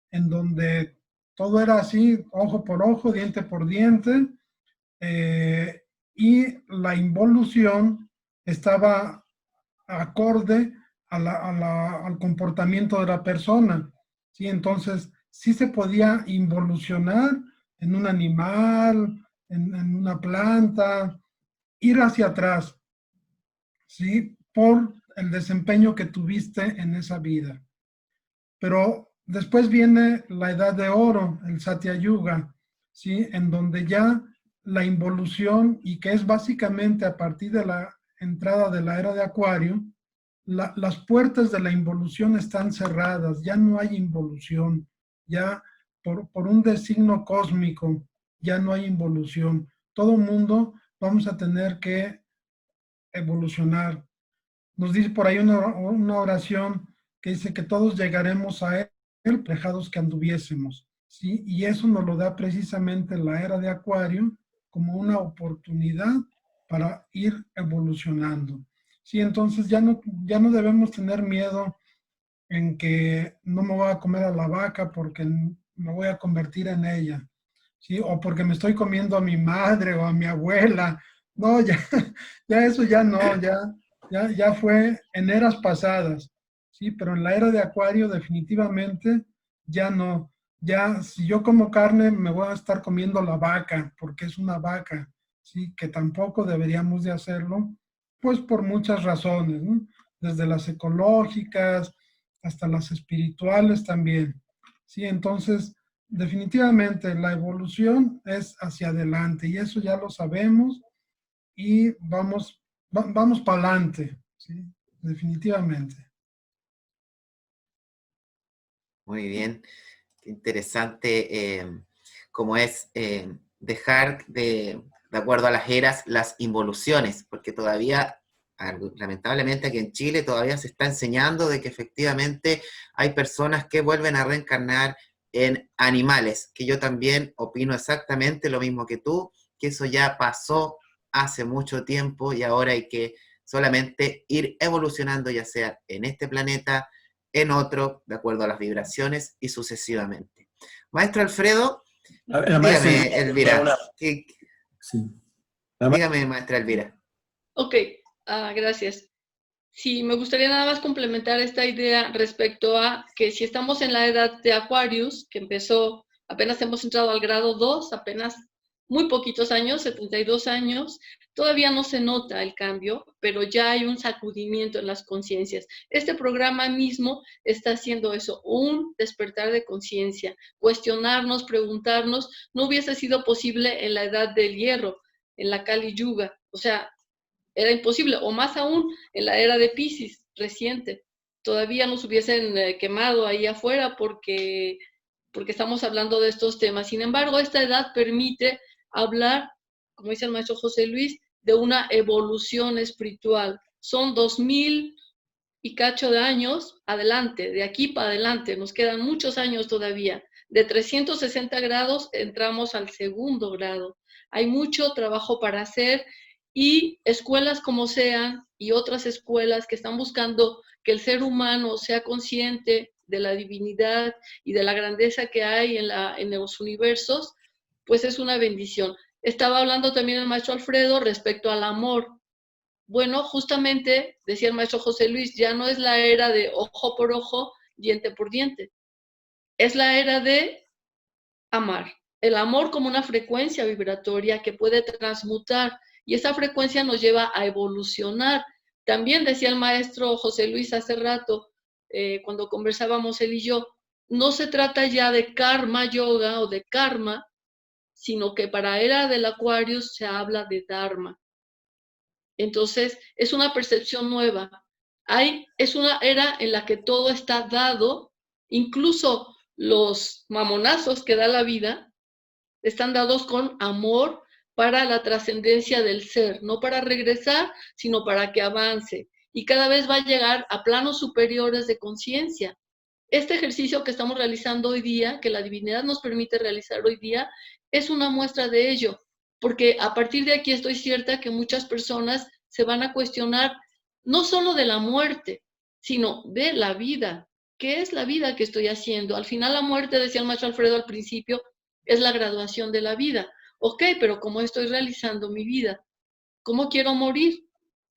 en donde todo era así, ojo por ojo, diente por diente, y la involución estaba acorde al comportamiento de la persona, ¿sí? Entonces, sí se podía involucionar en un animal, en una planta, ir hacia atrás, ¿sí? Por el desempeño que tuviste en esa vida. Pero después viene la edad de oro, el Satya Yuga, ¿sí? En donde ya la involución, y que es básicamente a partir de la entrada de la era de Acuario, las puertas de la involución están cerradas, ya no hay involución, ya por un designio cósmico, ya no hay involución. Todo mundo vamos a tener que evolucionar. Nos dice por ahí una oración que dice que todos llegaremos a él, dejados que anduviésemos, ¿sí? Y eso nos lo da precisamente la era de Acuario como una oportunidad para ir evolucionando. Sí, entonces ya no debemos tener miedo en que no me voy a comer a la vaca porque me voy a convertir en ella, ¿sí? O porque me estoy comiendo a mi madre o a mi abuela. No, ya eso ya no, ya fue en eras pasadas, ¿sí? Pero en la era de Acuario definitivamente ya no. Ya si yo como carne me voy a estar comiendo la vaca porque es una vaca, ¿sí? Que tampoco deberíamos de hacerlo, pues por muchas razones, ¿no? Desde las ecológicas hasta las espirituales también, ¿sí? Entonces, definitivamente la evolución es hacia adelante y eso ya lo sabemos y vamos para adelante, ¿sí? Definitivamente. Muy bien. interesante como es dejar de acuerdo a las eras, las involuciones, porque todavía, lamentablemente aquí en Chile, todavía se está enseñando de que efectivamente hay personas que vuelven a reencarnar en animales, que yo también opino exactamente lo mismo que tú, que eso ya pasó hace mucho tiempo y ahora hay que solamente ir evolucionando, ya sea en este planeta, en otro, de acuerdo a las vibraciones y sucesivamente. Maestro Alfredo, dígame, Elvira. Sí. Dígame, maestra Elvira. Ok, gracias. Sí, me gustaría nada más complementar esta idea respecto a que si estamos en la edad de Aquarius, que empezó, apenas hemos entrado al grado 2, apenas muy poquitos años, 72 años, todavía no se nota el cambio, pero ya hay un sacudimiento en las conciencias. Este programa mismo está haciendo eso, un despertar de conciencia, cuestionarnos, preguntarnos, no hubiese sido posible en la edad del hierro, en la Kali Yuga, o sea, era imposible, o más aún en la era de Piscis reciente. Todavía nos hubiesen quemado ahí afuera porque estamos hablando de estos temas. Sin embargo, esta edad permite hablar, como dice el maestro José Luis, de una evolución espiritual. Son 2000 y cacho de años adelante, de aquí para adelante, nos quedan muchos años todavía. De 360 grados entramos al segundo grado. Hay mucho trabajo para hacer y escuelas como sean y otras escuelas que están buscando que el ser humano sea consciente de la divinidad y de la grandeza que hay en los universos, pues es una bendición. Estaba hablando también el maestro Alfredo respecto al amor. Bueno, justamente, decía el maestro José Luis, ya no es la era de ojo por ojo, diente por diente. Es la era de amar. El amor como una frecuencia vibratoria que puede transmutar y esa frecuencia nos lleva a evolucionar. También decía el maestro José Luis hace rato, cuando conversábamos él y yo, no se trata ya de karma yoga o de karma, sino que para era del Aquarius se habla de dharma. Entonces, es una percepción nueva. Es una era en la que todo está dado, incluso los mamonazos que da la vida, están dados con amor para la trascendencia del ser, no para regresar, sino para que avance. Y cada vez va a llegar a planos superiores de conciencia. Este ejercicio que estamos realizando hoy día, que la divinidad nos permite realizar hoy día, es una muestra de ello, porque a partir de aquí estoy cierta que muchas personas se van a cuestionar no solo de la muerte, sino de la vida. ¿Qué es la vida que estoy haciendo? Al final la muerte, decía el maestro Alfredo al principio, es la graduación de la vida. Ok, pero ¿cómo estoy realizando mi vida? ¿Cómo quiero morir?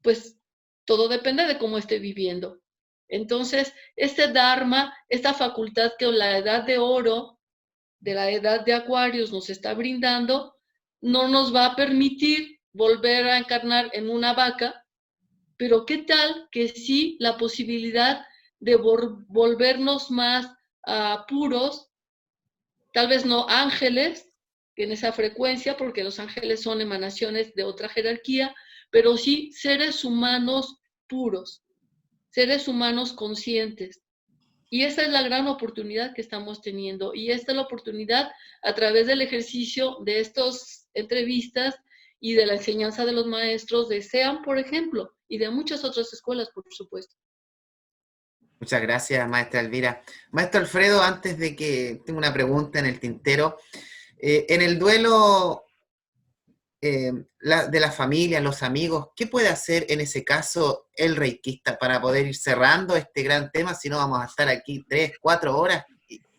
Pues todo depende de cómo esté viviendo. Entonces, este Dharma, esta facultad que la edad de oro, de la edad de Acuarios nos está brindando, no nos va a permitir volver a encarnar en una vaca, pero ¿qué tal que sí la posibilidad de volvernos más puros, tal vez no ángeles, en esa frecuencia, porque los ángeles son emanaciones de otra jerarquía, pero sí seres humanos puros, seres humanos conscientes. Y esa es la gran oportunidad que estamos teniendo. Y esta es la oportunidad a través del ejercicio de estas entrevistas y de la enseñanza de los maestros de SEAM, por ejemplo, y de muchas otras escuelas, por supuesto. Muchas gracias, maestra Elvira. Maestro Alfredo, antes de que tengo una pregunta en el tintero, en el duelo de la familia, los amigos, ¿qué puede hacer en ese caso el reikista para poder ir cerrando este gran tema? Si no, vamos a estar aquí 3, 4 horas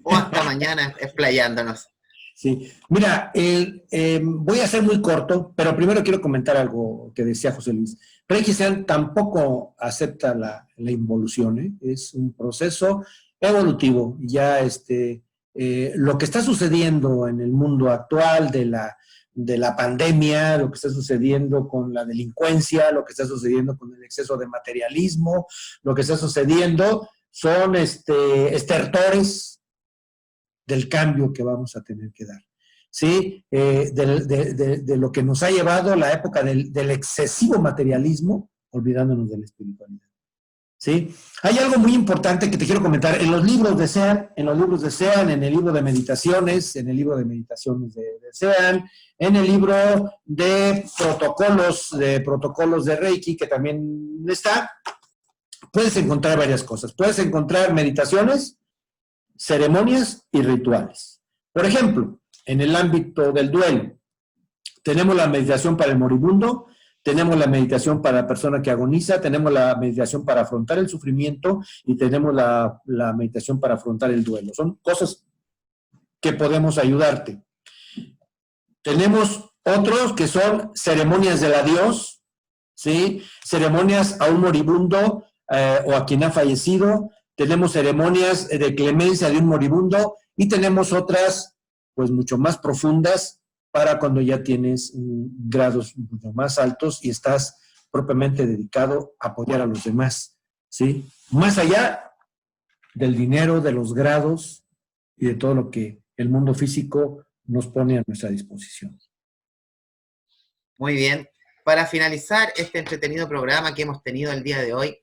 o hasta mañana explayándonos. Sí, mira, voy a ser muy corto, pero primero quiero comentar algo que decía José Luis. Reiki Sean tampoco acepta la involución, ¿eh? Es un proceso evolutivo. Ya lo que está sucediendo en el mundo actual de la pandemia, lo que está sucediendo con la delincuencia, lo que está sucediendo con el exceso de materialismo, lo que está sucediendo son estertores del cambio que vamos a tener que dar, ¿sí? De lo que nos ha llevado la época del excesivo materialismo, olvidándonos de la espiritualidad. ¿sí? Hay algo muy importante que te quiero comentar. En los libros de Sean, en el libro de meditaciones, de Sean, en el libro de protocolos de Reiki, que también está, puedes encontrar varias cosas. Puedes encontrar meditaciones, ceremonias y rituales. Por ejemplo, en el ámbito del duelo, tenemos la meditación para el moribundo, tenemos la meditación para la persona que agoniza, tenemos la meditación para afrontar el sufrimiento y tenemos la meditación para afrontar el duelo. Son cosas que podemos ayudarte. Tenemos otros que son ceremonias del adiós, ¿sí? Ceremonias a un moribundo o a quien ha fallecido. Tenemos ceremonias de clemencia de un moribundo y tenemos otras, pues, mucho más profundas para cuando ya tienes grados mucho más altos y estás propiamente dedicado a apoyar a los demás, ¿sí? Más allá del dinero, de los grados y de todo lo que el mundo físico nos pone a nuestra disposición. Muy bien. Para finalizar este entretenido programa que hemos tenido el día de hoy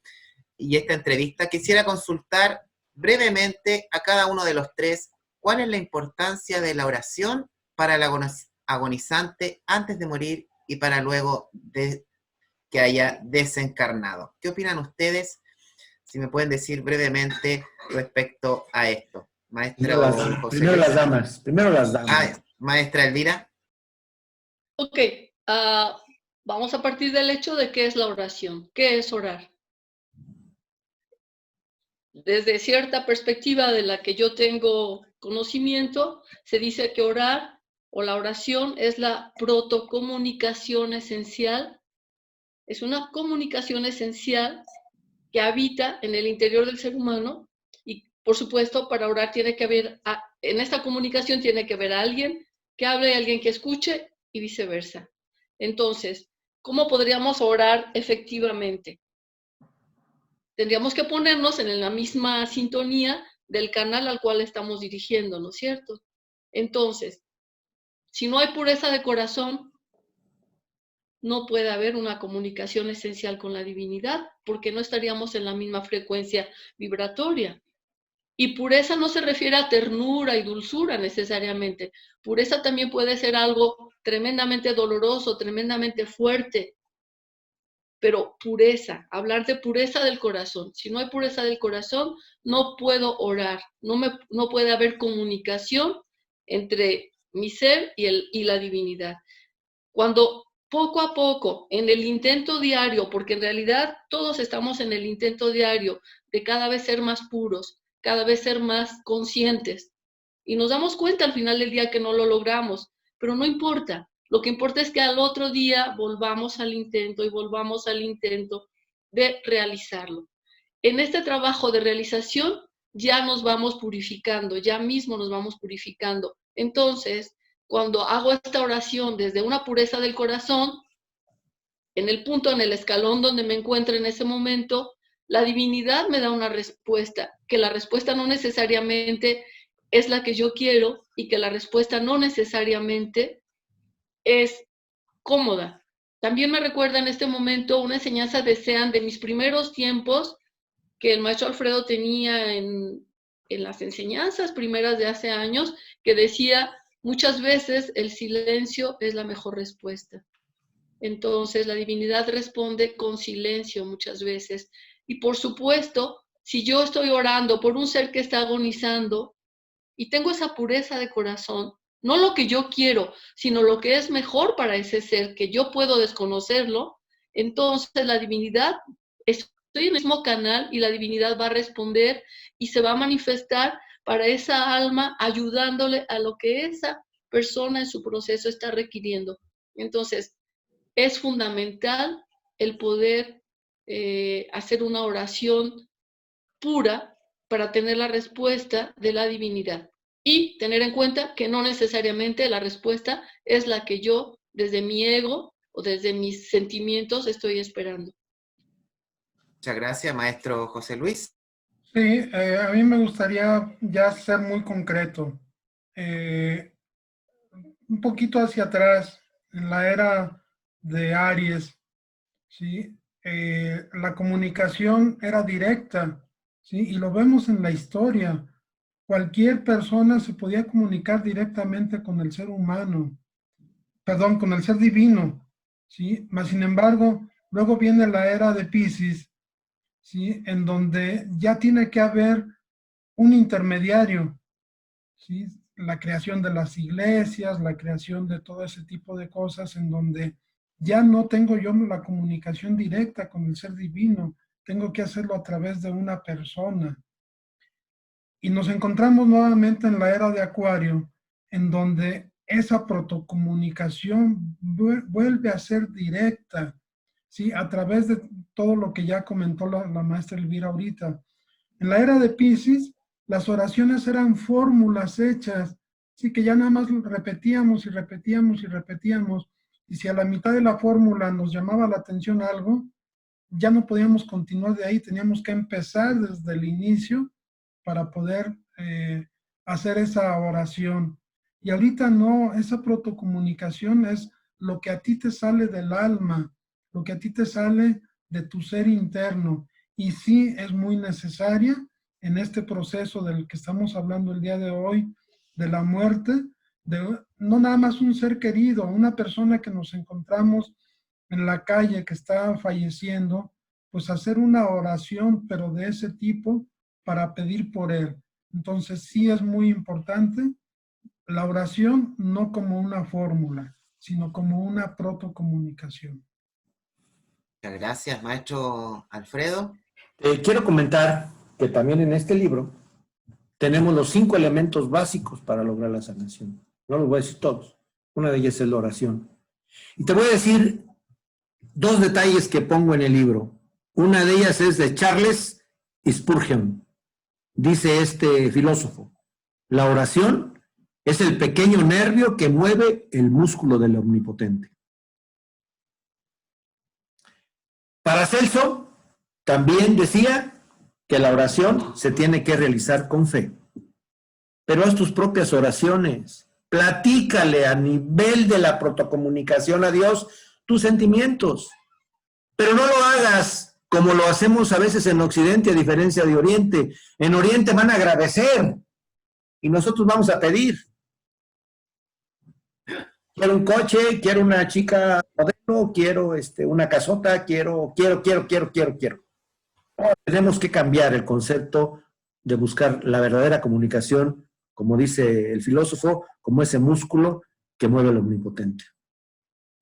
y esta entrevista, quisiera consultar brevemente a cada uno de los tres cuál es la importancia de la oración para el agonizante antes de morir y para luego de que haya desencarnado. ¿Qué opinan ustedes? Si me pueden decir brevemente respecto a esto. Maestro José Primero Luis. las damas. Maestra Elvira. Ok, vamos a partir del hecho de qué es la oración, qué es orar. Desde cierta perspectiva de la que yo tengo conocimiento, se dice que orar o la oración es la protocomunicación esencial, es una comunicación esencial que habita en el interior del ser humano y, por supuesto, para orar tiene que haber, en esta comunicación tiene que haber alguien que hable y alguien que escuche y viceversa. Entonces, ¿cómo podríamos orar efectivamente? Tendríamos que ponernos en la misma sintonía del canal al cual estamos dirigiendo, ¿no es cierto? Entonces, si no hay pureza de corazón, no puede haber una comunicación esencial con la divinidad, porque no estaríamos en la misma frecuencia vibratoria. Y pureza no se refiere a ternura y dulzura necesariamente. Pureza también puede ser algo tremendamente doloroso, tremendamente fuerte, pero pureza, hablar de pureza del corazón. Si no hay pureza del corazón, no puedo orar, no puede haber comunicación entre mi ser y la divinidad. Cuando poco a poco, en el intento diario, porque en realidad todos estamos en el intento diario de cada vez ser más puros, cada vez ser más conscientes, y nos damos cuenta al final del día que no lo logramos, pero no importa. Lo que importa es que al otro día volvamos al intento y volvamos al intento de realizarlo. En este trabajo de realización ya nos vamos purificando, ya mismo nos vamos purificando. Entonces, cuando hago esta oración desde una pureza del corazón, en el punto, en el escalón donde me encuentro en ese momento, la divinidad me da una respuesta, que la respuesta no necesariamente es la que yo quiero y que la respuesta no necesariamente es cómoda. También me recuerda en este momento una enseñanza de Sean de mis primeros tiempos que el maestro Alfredo tenía en las enseñanzas primeras de hace años, que decía, muchas veces el silencio es la mejor respuesta. Entonces la divinidad responde con silencio muchas veces. Y por supuesto, si yo estoy orando por un ser que está agonizando y tengo esa pureza de corazón, no lo que yo quiero, sino lo que es mejor para ese ser, que yo puedo desconocerlo, entonces la divinidad, estoy en el mismo canal y la divinidad va a responder y se va a manifestar para esa alma, ayudándole a lo que esa persona en su proceso está requiriendo. Entonces, es fundamental el poder hacer una oración pura para tener la respuesta de la divinidad y tener en cuenta que no necesariamente la respuesta es la que yo desde mi ego o desde mis sentimientos estoy esperando. Muchas gracias, maestro José Luis. Sí, a mí me gustaría ya ser muy concreto. Un poquito hacia atrás, en la era de Aries, ¿sí? la comunicación era directa, ¿sí? Y lo vemos en la historia. Cualquier persona se podía comunicar directamente con el ser humano, perdón, con el ser divino, ¿sí? Mas, sin embargo, luego viene la era de Piscis, ¿sí? En donde ya tiene que haber un intermediario, ¿sí? La creación de las iglesias, la creación de todo ese tipo de cosas en donde ya no tengo yo la comunicación directa con el ser divino, tengo que hacerlo a través de una persona. Y nos encontramos nuevamente en la era de Acuario, en donde esa protocomunicación vuelve a ser directa, ¿sí? A través de todo lo que ya comentó la maestra Elvira ahorita. En la era de Piscis, las oraciones eran fórmulas hechas, sí, que ya nada más repetíamos y repetíamos y repetíamos, y si a la mitad de la fórmula nos llamaba la atención algo, ya no podíamos continuar de ahí, teníamos que empezar desde el inicio para poder hacer esa oración. Y ahorita no, esa protocomunicación es lo que a ti te sale del alma, lo que a ti te sale de tu ser interno. Y sí es muy necesaria en este proceso del que estamos hablando el día de hoy, de la muerte, de no nada más un ser querido, una persona que nos encontramos en la calle que está falleciendo, pues hacer una oración, pero de ese tipo, para pedir por él. Entonces sí es muy importante la oración, no como una fórmula, sino como una protocomunicación. Muchas gracias, maestro Alfredo. Quiero comentar que también en este libro tenemos los 5 elementos básicos para lograr la sanación. No los voy a decir todos. Una de ellas es la oración. Y te voy a decir 2 detalles que pongo en el libro. Una de ellas es de Charles Spurgeon. Dice este filósofo, la oración es el pequeño nervio que mueve el músculo del omnipotente. Paracelso también decía que la oración se tiene que realizar con fe. Pero haz tus propias oraciones. Platícale a nivel de la protocomunicación a Dios tus sentimientos. Pero no lo hagas como lo hacemos a veces en Occidente, a diferencia de Oriente. En Oriente van a agradecer y nosotros vamos a pedir. Quiero un coche, quiero una chica modelo, quiero una casota, quiero. Tenemos que cambiar el concepto de buscar la verdadera comunicación, como dice el filósofo, como ese músculo que mueve al omnipotente.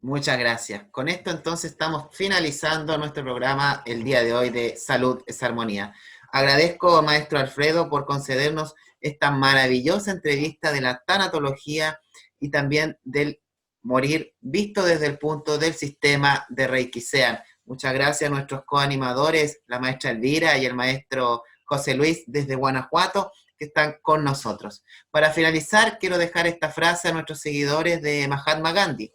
Muchas gracias. Con esto entonces estamos finalizando nuestro programa el día de hoy de Salud es Armonía. Agradezco, maestro Alfredo, por concedernos esta maravillosa entrevista de la tanatología y también del morir visto desde el punto del sistema de Reiki Sean. Muchas gracias a nuestros coanimadores, la maestra Elvira y el maestro José Luis desde Guanajuato, que están con nosotros. Para finalizar, quiero dejar esta frase a nuestros seguidores de Mahatma Gandhi,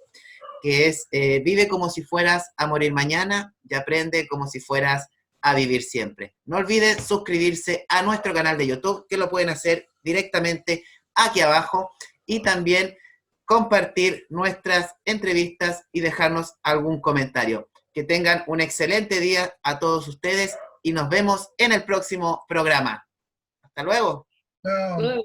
que es, vive como si fueras a morir mañana y aprende como si fueras a vivir siempre. No olviden suscribirse a nuestro canal de YouTube, que lo pueden hacer directamente aquí abajo, y también compartir nuestras entrevistas y dejarnos algún comentario. Que tengan un excelente día a todos ustedes y nos vemos en el próximo programa. Hasta luego. Chao.